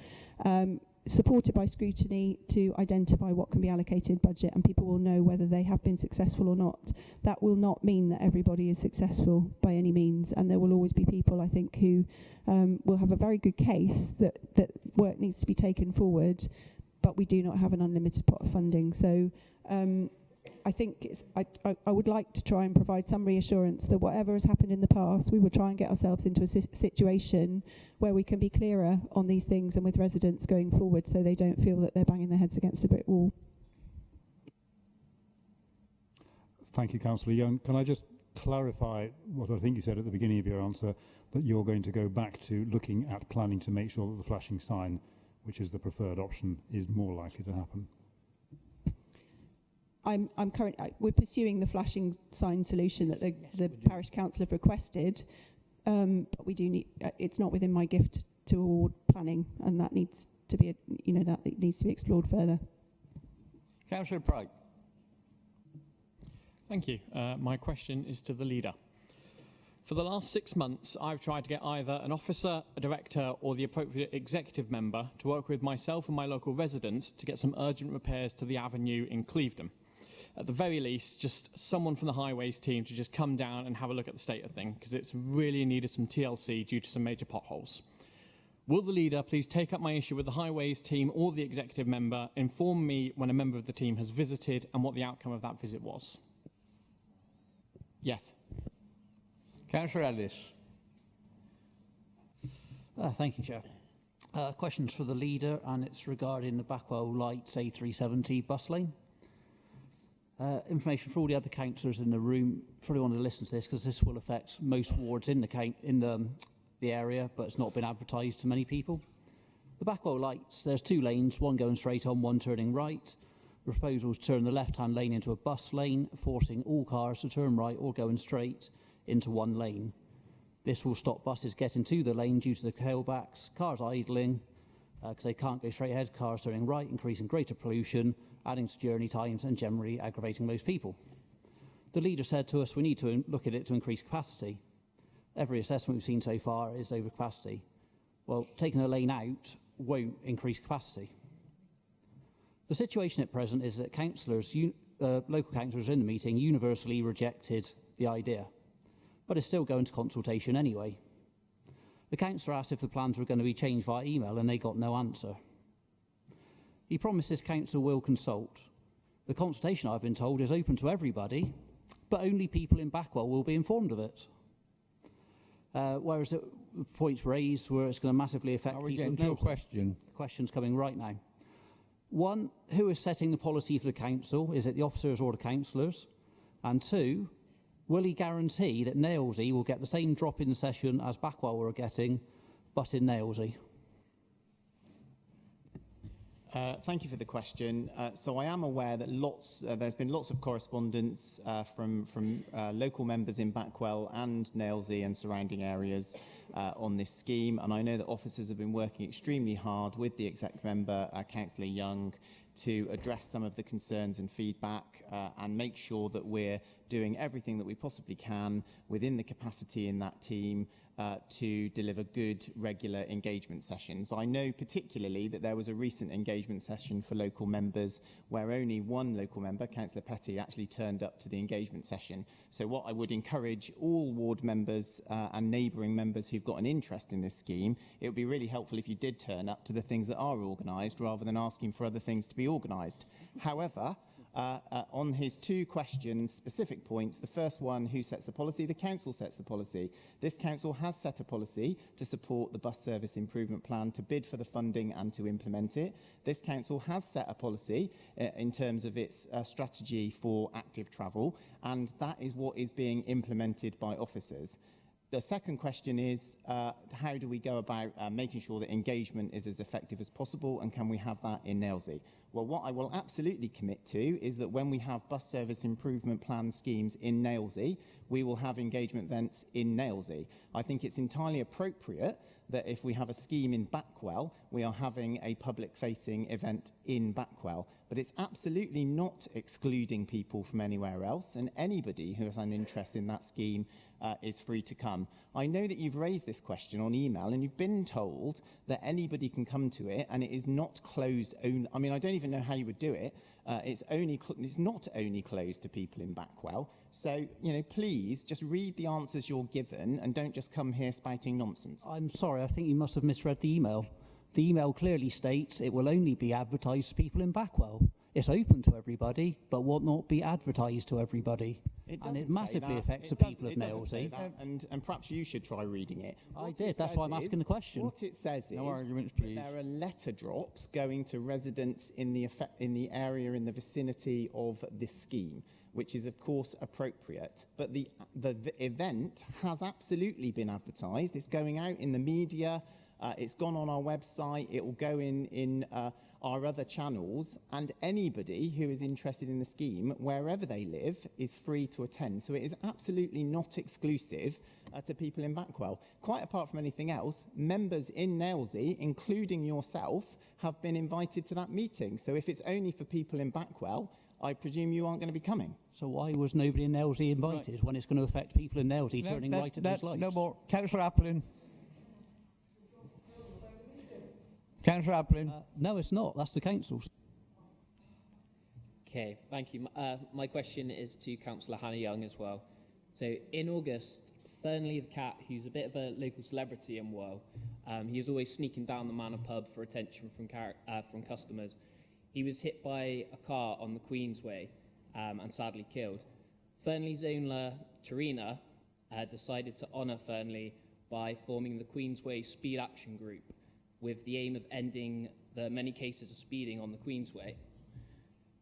supported by scrutiny to identify what can be allocated budget, and people will know whether they have been successful or not. That will not mean that everybody is successful by any means, and there will always be people, I think, who will have a very good case that work needs to be taken forward, but we do not have an unlimited pot of funding. So I think I would like to try and provide some reassurance that whatever has happened in the past, we will try and get ourselves into a situation where we can be clearer on these things and with residents going forward, so they don't feel that they're banging their heads against a brick wall. Thank you, Councillor Young. Can I just clarify what I think you said at the beginning of your answer, that you're going to go back to looking at planning to make sure that the flashing sign, which is the preferred option, is more likely to happen? We're pursuing the flashing sign solution that the parish council have requested, but we do need. It's not within my gift to award planning, and that needs to be, that needs to be explored further. Councillor Pryke. Thank you. My question is to the leader. For the last 6 months, I've tried to get either an officer, a director, or the appropriate executive member to work with myself and my local residents to get some urgent repairs to the avenue in Clevedon. At the very least, just someone from the highways team to just come down and have a look at the state of things, because it's really needed some TLC due to some major potholes. Will the leader please take up my issue with the highways team or the executive member, inform me when a member of the team has visited and what the outcome of that visit was? Yes. Councillor Ellis. Thank you, Chair. Questions for the leader, and it's regarding the Backwell Lights A370 bus lane. Information for all the other councillors in the room. Probably want to listen to this because this will affect most wards in the area, but it's not been advertised to many people. The Backwell Lights, there's 2 lanes, one going straight on, one turning right. The proposal is to turn the left-hand lane into a bus lane, forcing all cars to turn right or going straight into one lane. This will stop buses getting to the lane due to the tailbacks, cars idling because they can't go straight ahead, cars turning right, increasing greater pollution, adding to journey times and generally aggravating most people. The leader said to us we need to look at it to increase capacity. Every assessment we've seen so far is over capacity. Well, taking a lane out won't increase capacity. The situation at present is that councillors, local councillors in the meeting universally rejected the idea, but it's still going to consultation anyway. The councillor asked if the plans were going to be changed via email and they got no answer. He promised this council will consult. The consultation, I've been told, is open to everybody, but only people in Backwell will be informed of it. Whereas the points raised where it's going to massively affect people. Are we getting to a question? The question's coming right now. 1, who is setting the policy for the council? Is it the officers or the councillors? And 2, will he guarantee that Nailsea will get the same drop in session as Backwell were getting, but in Nailsea? Thank you for the question. So I am aware that there's been lots of correspondence from local members in Backwell and Nailsea and surrounding areas on this scheme, and I know that officers have been working extremely hard with the exec member, Councillor Young, to address some of the concerns and feedback and make sure that we're doing everything that we possibly can within the capacity in that team to deliver good, regular engagement sessions. I know particularly that there was a recent engagement session for local members where only one local member, Councillor Petty, actually turned up to the engagement session. So what I would encourage all ward members and neighbouring members who've got an interest in this scheme, it would be really helpful if you did turn up to the things that are organised rather than asking for other things to be organised. However, on his 2 questions, specific points, the first one, who sets the policy? The council sets the policy. This council has set a policy to support the bus service improvement plan, to bid for the funding and to implement it. This council has set a policy in terms of its strategy for active travel, and that is what is being implemented by officers. The second question is, how do we go about making sure that engagement is as effective as possible, and can we have that in Nailsea? Well, what I will absolutely commit to is that when we have bus service improvement plan schemes in Nailsea, we will have engagement events in Nailsea. I think it's entirely appropriate that if we have a scheme in Backwell, we are having a public-facing event in Backwell. But it's absolutely not excluding people from anywhere else, and anybody who has an interest in that scheme is free to come. I know that you've raised this question on email, and you've been told that anybody can come to it, and it is not closed. I mean, I don't even know how you would do it. It's not only closed to people in Backwell. So, you know, please just read the answers you're given and don't just come here spouting nonsense. I'm sorry, I think you must have misread the email. The email clearly states it will only be advertised to people in Backwell. It's open to everybody, but will not be advertised to everybody. And it massively affects the people of Nailsea. And perhaps you should try reading it. I did, that's why I'm asking the question. What it says is no arguments, please. There are letter drops going to residents in the area in the vicinity of this scheme, which is of course appropriate. But the event has absolutely been advertised. It's going out in the media. It's gone on our website. It will go in our other channels, and anybody who is interested in the scheme, wherever they live, is free to attend. So it is absolutely not exclusive to people in Backwell. Quite apart from anything else, members in Nailsea, including yourself, have been invited to that meeting. So if it's only for people in Backwell, I presume you aren't going to be coming. So why was nobody in Elsey invited when it's going to affect people in Elsey turning right at those lights? No more. Councillor Applin. Councillor Applin. No, it's not. That's the council's. Okay, thank you. My question is to Councillor Hannah Young as well. So in August, Fernley the cat, who's a bit of a local celebrity in Woe, he was always sneaking down the Manor pub for attention from customers. He was hit by a car on the Queensway and sadly killed. Fernley's owner, Tarina, decided to honour Fernley by forming the Queensway Speed Action Group with the aim of ending the many cases of speeding on the Queensway.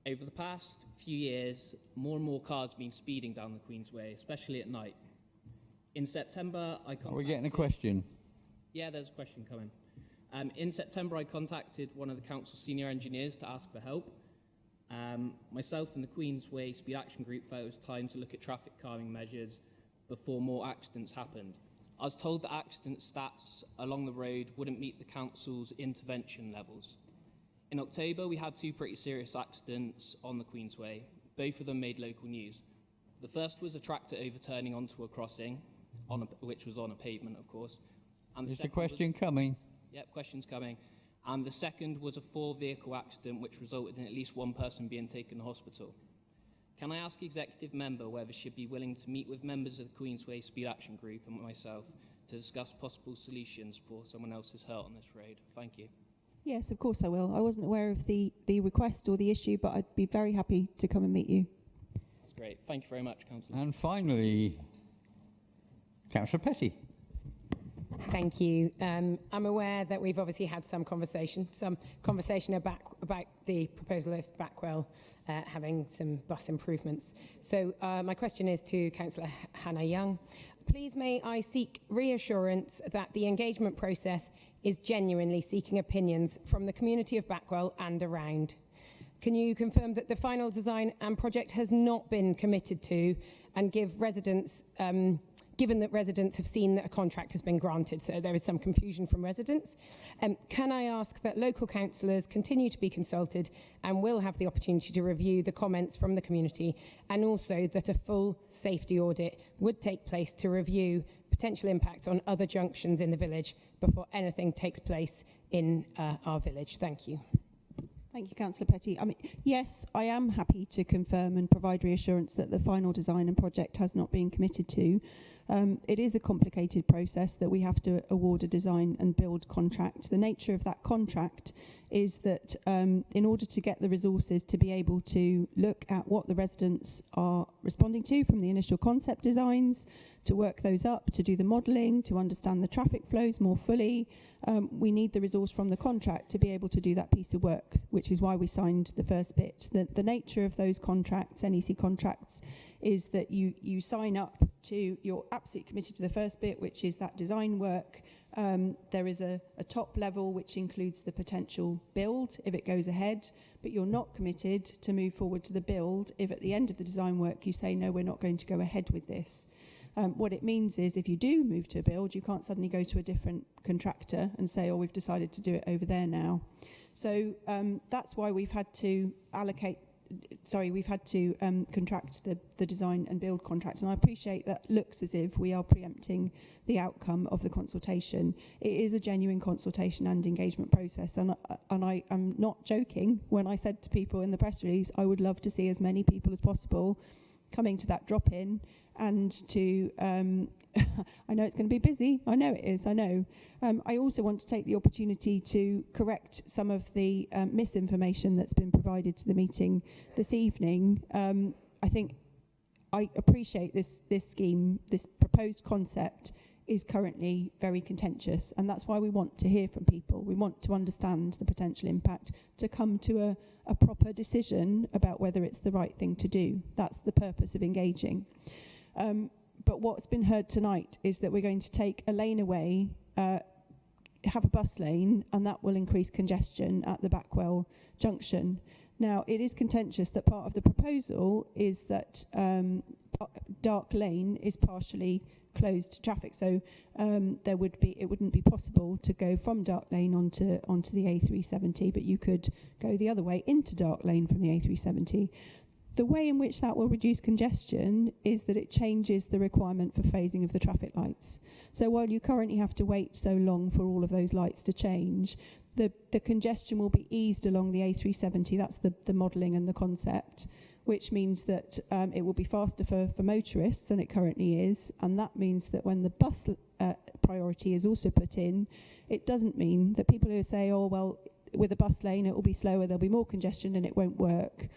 Over the past few years, more and more cars have been speeding down the Queensway, especially at night. In September, I contacted... Are we getting a question? Yeah, there's a question coming. In September, I contacted one of the council's senior engineers to ask for help. Myself and the Queensway Speed Action Group felt it was time to look at traffic calming measures before more accidents happened. I was told that accident stats along the road wouldn't meet the council's intervention levels. In October, we had two pretty serious accidents on the Queensway. Both of them made local news. The first was a tractor overturning onto a crossing, which was on a pavement, of course. And Is the question coming? Yep, question's coming. And the second was a 4-vehicle accident which resulted in at least one person being taken to hospital. Can I ask Executive Member whether she'd be willing to meet with members of the Queensway Speed Action Group and myself to discuss possible solutions for someone else's hurt on this road? Thank you. Yes, of course I will. I wasn't aware of the request or the issue, but I'd be very happy to come and meet you. That's great. Thank you very much, Councillor. And finally, Councillor Petty. Thank you. I'm aware that we've obviously had some conversation about the proposal of Backwell having some bus improvements. So my question is to Councillor Hannah Young. Please may I seek reassurance that the engagement process is genuinely seeking opinions from the community of Backwell and around. Can you confirm that the final design and project has not been committed to and give residents, given that residents have seen that a contract has been granted, so there is some confusion from residents. Can I ask that local councillors continue to be consulted and will have the opportunity to review the comments from the community, and also that a full safety audit would take place to review potential impacts on other junctions in the village before anything takes place in our village? Thank you. Thank you, Councillor Petty. I mean, yes, I am happy to confirm and provide reassurance that the final design and project has not been committed to. It is a complicated process that we have to award a design and build contract. The nature of that contract is that in order to get the resources to be able to look at what the residents are responding to from the initial concept designs, to work those up, to do the modelling, to understand the traffic flows more fully, we need the resource from the contract to be able to do that piece of work, which is why we signed the first bit. The nature of those contracts, NEC contracts, is that you sign up to, you're absolutely committed to the first bit, which is that design work. There is a top level which includes the potential build if it goes ahead, but you're not committed to move forward to the build if at the end of the design work you say, no, we're not going to go ahead with this. What it means is if you do move to a build, you can't suddenly go to a different contractor and say, oh, we've decided to do it over there now. So that's why we've had to contract the design and build contract. And I appreciate that looks as if we are preempting the outcome of the consultation. It is a genuine consultation and engagement process. And I am not joking when I said to people in the press release, I would love to see as many people as possible coming to that drop-in and to, I know it's going to be busy, I know it is, I know. I also want to take the opportunity to correct some of the misinformation that's been provided to the meeting this evening. I think I appreciate this scheme, this proposed concept is currently very contentious, and that's why we want to hear from people. We want to understand the potential impact to come to a proper decision about whether it's the right thing to do. That's the purpose of engaging. But what's been heard tonight is that we're going to take a lane away, have a bus lane, and that will increase congestion at the Backwell junction. Now, it is contentious that part of the proposal is that Dark Lane is partially closed to traffic, so it wouldn't be possible to go from Dark Lane onto the A370, but you could go the other way into Dark Lane from the A370. The way in which that will reduce congestion is that it changes the requirement for phasing of the traffic lights. So while you currently have to wait so long for all of those lights to change, the congestion will be eased along the A370. That's the modelling and the concept, which means that it will be faster for motorists than it currently is. And that means that when the bus priority is also put in, it doesn't mean that people who say, oh, well, with a bus lane, it will be slower, there'll be more congestion and it won't work.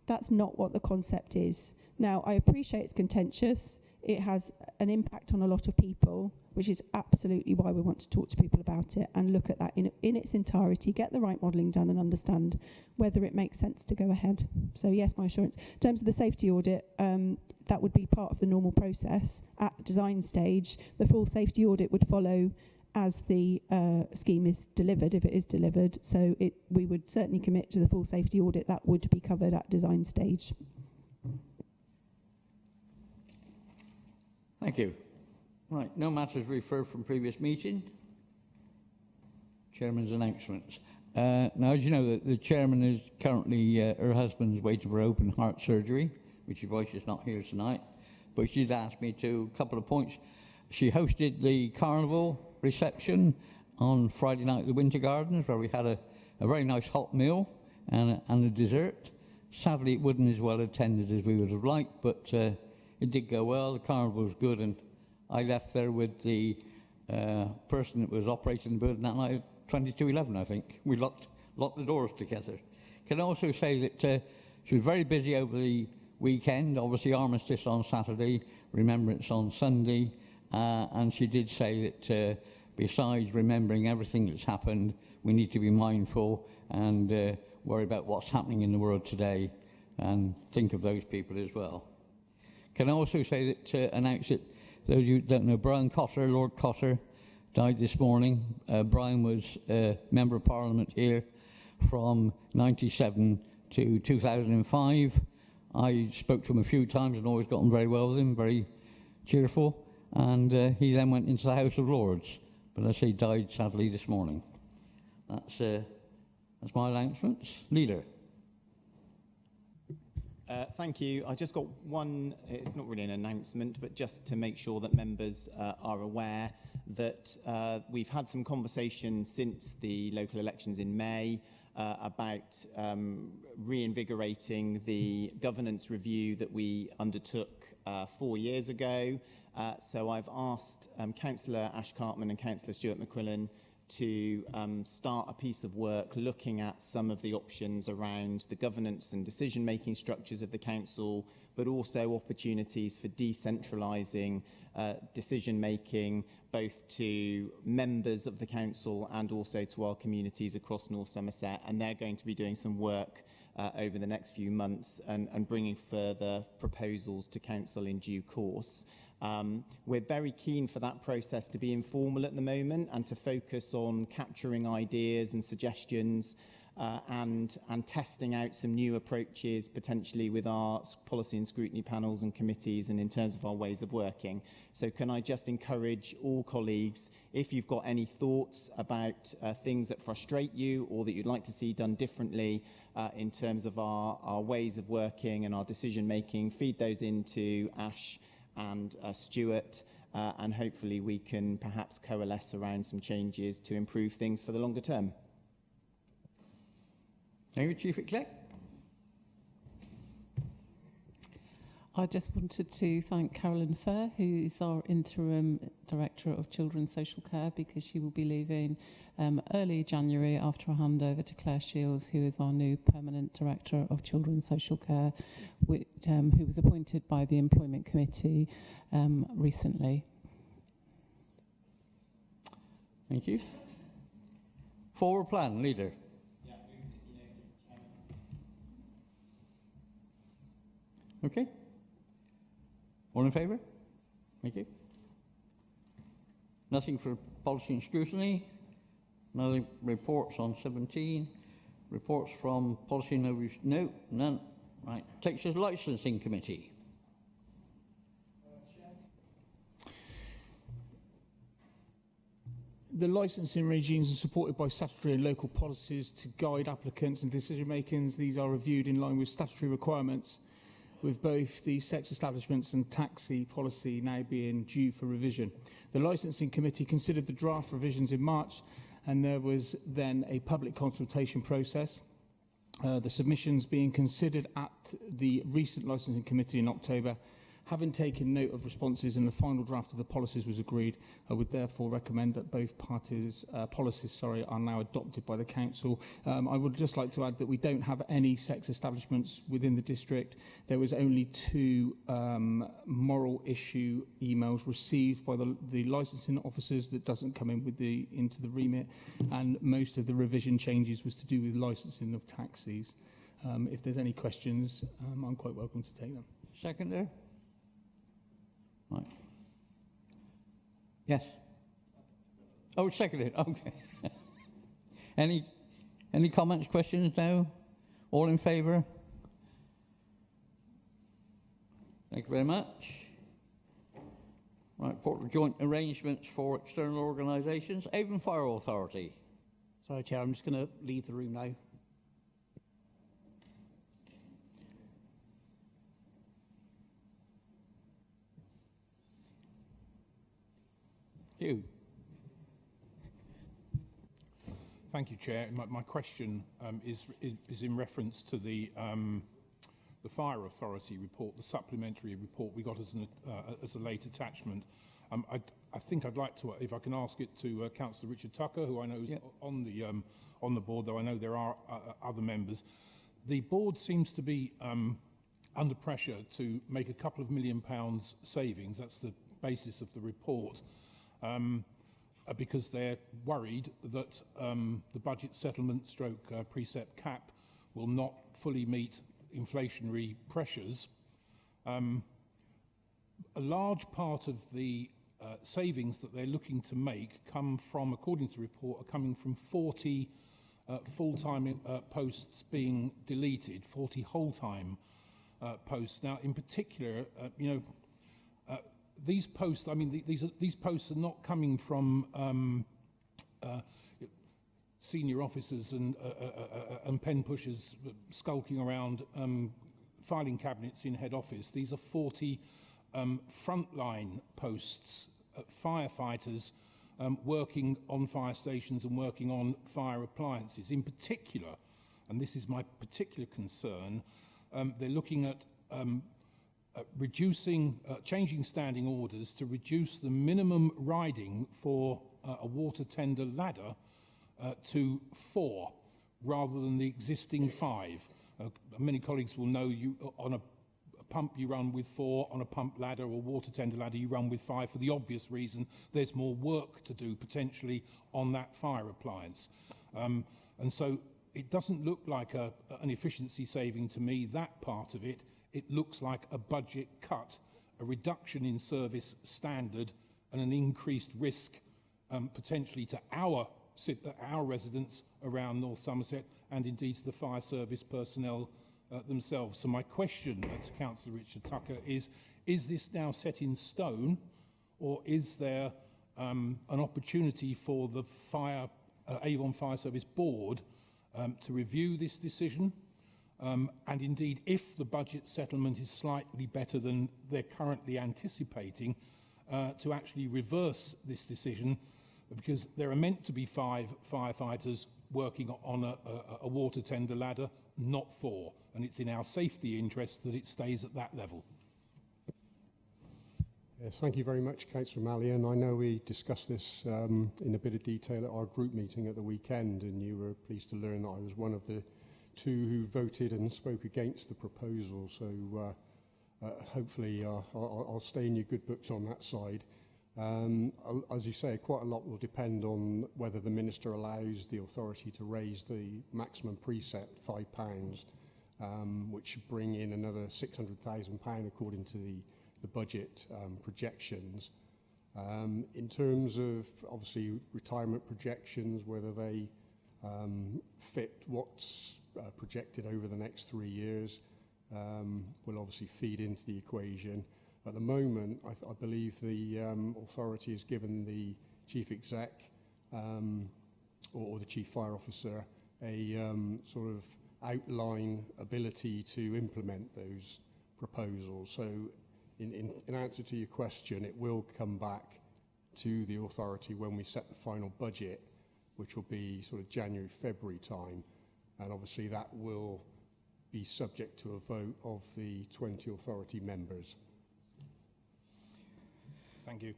That's not what the concept is. Now, I appreciate it's contentious. It has an impact on a lot of people, which is absolutely why we want to talk to people about it and look at that in its entirety, get the right modelling done and understand whether it makes sense to go ahead. So yes, my assurance. In terms of the safety audit, that would be part of the normal process at the design stage. The full safety audit would follow as the scheme is delivered, if it is delivered. So we would certainly commit to the full safety audit that would be covered at design stage. Thank you. Right, no matters referred from previous meeting. Chairman's announcements. Now, as you know, the chairman is currently, her husband's waiting for open heart surgery, which is why she's not here tonight. But she did ask me to, a couple of points. She hosted the carnival reception on Friday night at the Winter Gardens, where we had a very nice hot meal and a dessert. Sadly, it wasn't as well attended as we would have liked, but it did go well. The carnival was good, and I left there with the person that was operating the bird that night at 22:11, I think. We locked the doors together. Can I also say that she was very busy over the weekend, obviously Armistice on Saturday, Remembrance on Sunday, and she did say that besides remembering everything that's happened, we need to be mindful and worry about what's happening in the world today and think of those people as well. Can I also say that, announce that those of you who don't know, Brian Cotter, Lord Cotter, died this morning. Brian was a Member of Parliament here from 97 to 2005. I spoke to him a few times and always got on very well with him, very cheerful. And he then went into the House of Lords. But as I say, died sadly this morning. That's my announcements. Leader. Thank you. I just got one, it's not really an announcement, but just to make sure that members are aware that we've had some conversation since the local elections in May about reinvigorating the governance review that we undertook 4 years ago. So I've asked Councillor Ash Cartman and Councillor Stuart McQuillan to start a piece of work looking at some of the options around the governance and decision-making structures of the council, but also opportunities for decentralising decision-making, both to members of the council and also to our communities across North Somerset. And they're going to be doing some work over the next few months and bringing further proposals to council in due course. We're very keen for that process to be informal at the moment and to focus on capturing ideas and suggestions and testing out some new approaches potentially with our policy and scrutiny panels and committees and in terms of our ways of working. So can I just encourage all colleagues, if you've got any thoughts about things that frustrate you or that you'd like to see done differently in terms of our ways of working and our decision making, feed those into Ash and Stuart, and hopefully we can perhaps coalesce around some changes to improve things for the longer term. Thank you, Chief Exec. I just wanted to thank Carolyn Fair, who is our Interim Director of Children's Social Care, because she will be leaving early January after a handover to Claire Shields, who is our new Permanent Director of Children's Social Care, who was appointed by the Employment Committee recently. Thank you. Forward plan, Leader. Okay. All in favour? Thank you. Nothing for policy and scrutiny. No reports on 17. Reports from policy and no, none. Right. Takes us to licensing committee. The licensing regimes are supported by statutory and local policies to guide applicants and decision makers. These are reviewed in line with statutory requirements. with both the sex establishments and taxi policy now being due for revision. The licensing committee considered the draft revisions in March, and there was then a public consultation process. The submissions being considered at the recent licensing committee in October. Having taken note of responses and the final draft of the policies was agreed, I would therefore recommend that both parties' policies are now adopted by the council. I would just like to add that we don't have any sex establishments within the district. There was only 2 moral issue emails received by the licensing officers that doesn't come in with into the remit, and most of the revision changes was to do with licensing of taxis. If there's any questions, I'm quite welcome to take them. Seconder? Right. Yes. Oh, seconded. Okay. Any comments, questions now? All in favour? Thank you very much. Right, report of joint arrangements for external organisations. Avon Fire Authority. Sorry, Chair, I'm just going to leave the room now. Hugh. Thank you, Chair. My question is in reference to the Fire Authority report, the supplementary report we got as a late attachment. I think I'd like to, if I can ask it to Councillor Richard Tucker, who I know is on the board, though I know there are other members. The board seems to be under pressure to make a couple of £1 million savings. That's the basis of the report. Because they're worried that the budget settlement stroke precept cap will not fully meet inflationary pressures. A large part of the savings that they're looking to make come from, according to the report, are coming from 40 full-time posts being deleted, 40 whole-time posts. Now, in particular, these posts, I mean, these posts are not coming from senior officers and pen pushers skulking around filing cabinets in head office. These are 40 frontline posts, firefighters working on fire stations and working on fire appliances. In particular, and this is my particular concern, they're looking at changing standing orders to reduce the minimum riding for a water tender ladder to 4 rather than the existing 5. Many colleagues will know on a pump you run with 4, on a pump ladder or water tender ladder you run with 5 for the obvious reason there's more work to do potentially on that fire appliance. And so it doesn't look like an efficiency saving to me, that part of it. It looks like a budget cut, a reduction in service standard and an increased risk potentially to our residents around North Somerset and indeed to the fire service personnel themselves. So my question to Councillor Richard Tucker is this now set in stone, or is there an opportunity for the Avon Fire Service Board to review this decision? And indeed, if the budget settlement is slightly better than they're currently anticipating, to actually reverse this decision, because there are meant to be 5 firefighters working on a water tender ladder, not 4. And it's in our safety interest that it stays at that level. Yes, thank you very much, Councillor Mallion. I know we discussed this in a bit of detail at our group meeting at the weekend, and you were pleased to learn that I was one of the 2 who voted and spoke against the proposal. So hopefully I'll stay in your good books on that side. As you say, quite a lot will depend on whether the Minister allows the authority to raise the maximum precept £5, which should bring in another £600,000 according to the budget projections. In terms of, obviously, retirement projections, whether they fit what's projected over the next 3 years, will obviously feed into the equation. At the moment, I believe the authority has given the Chief Exec or the Chief Fire Officer a sort of outline ability to implement those proposal. So in answer to your question, it will come back to the authority when we set the final budget, which will be sort of January, February time. And obviously that will be subject to a vote of the 20 authority members. Thank you.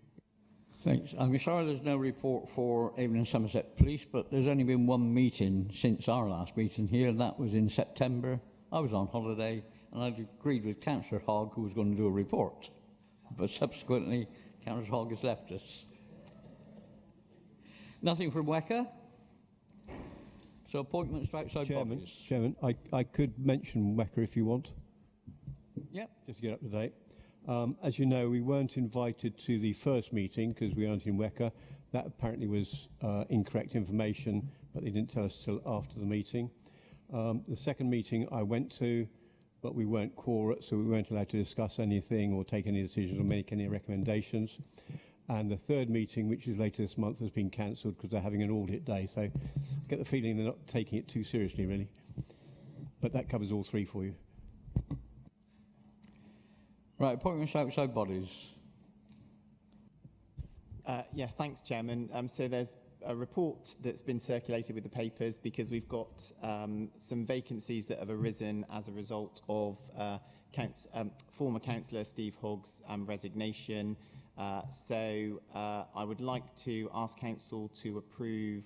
Thanks. I'm sorry there's no report for Avon and Somerset Police, but there's only been one meeting since our last meeting here, and that was in September. I was on holiday, and I agreed with Councillor Hogg, who was going to do a report. But subsequently, Councillor Hogg has left us. Nothing from WECA? So appointments to outside bodies. Chairman, I could mention WECA if you want. Yep. Just to get up to date. As you know, we weren't invited to the first meeting because we aren't in WECA. That apparently was incorrect information, but they didn't tell us till after the meeting. The second meeting I went to, but we weren't quorate, so we weren't allowed to discuss anything or take any decisions or make any recommendations. And the third meeting, which is later this month, has been cancelled because they're having an audit day. So I get the feeling they're not taking it too seriously, really. But that covers all three for you. Right, appointments to outside bodies. Yeah, thanks, Chairman. So there's a report that's been circulated with the papers because we've got some vacancies that have arisen as a result of former Councillor Steve Hogg's resignation. So I would like to ask Council to approve,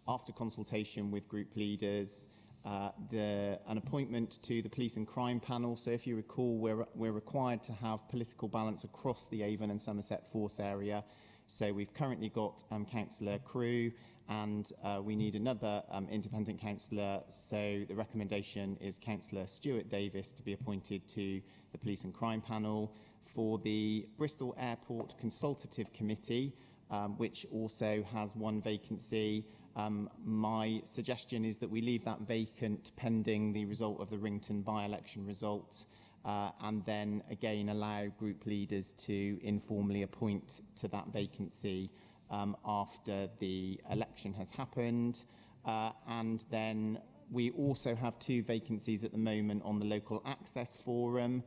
after consultation with group leaders, an appointment to the Police and Crime Panel. So if you recall, we're required to have political balance across the Avon and Somerset Force area. So we've currently got Councillor Crew, and we need another independent councillor. So the recommendation is Councillor Stuart Davis to be appointed to the Police and Crime Panel. For the Bristol Airport Consultative Committee, which also has one vacancy, my suggestion is that we leave that vacant pending the result of the Rington by-election results, and then again allow group leaders to informally appoint to that vacancy after the election has happened. And then we also have two vacancies at the moment on the Local Access Forum.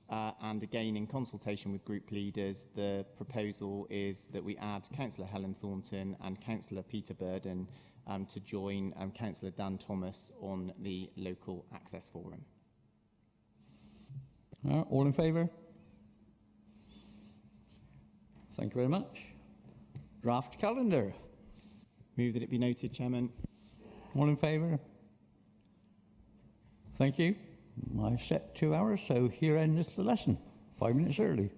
And again, in consultation with group leaders, the proposal is that we add Councillor Helen Thornton and Councillor Peter Burden to join Councillor Dan Thomas on the Local Access Forum. All in favour? Thank you very much. Draft calendar. Move that it be noted, Chairman. All in favour? Thank you. I set 2 hours, so here endeth the lesson. 5 minutes early.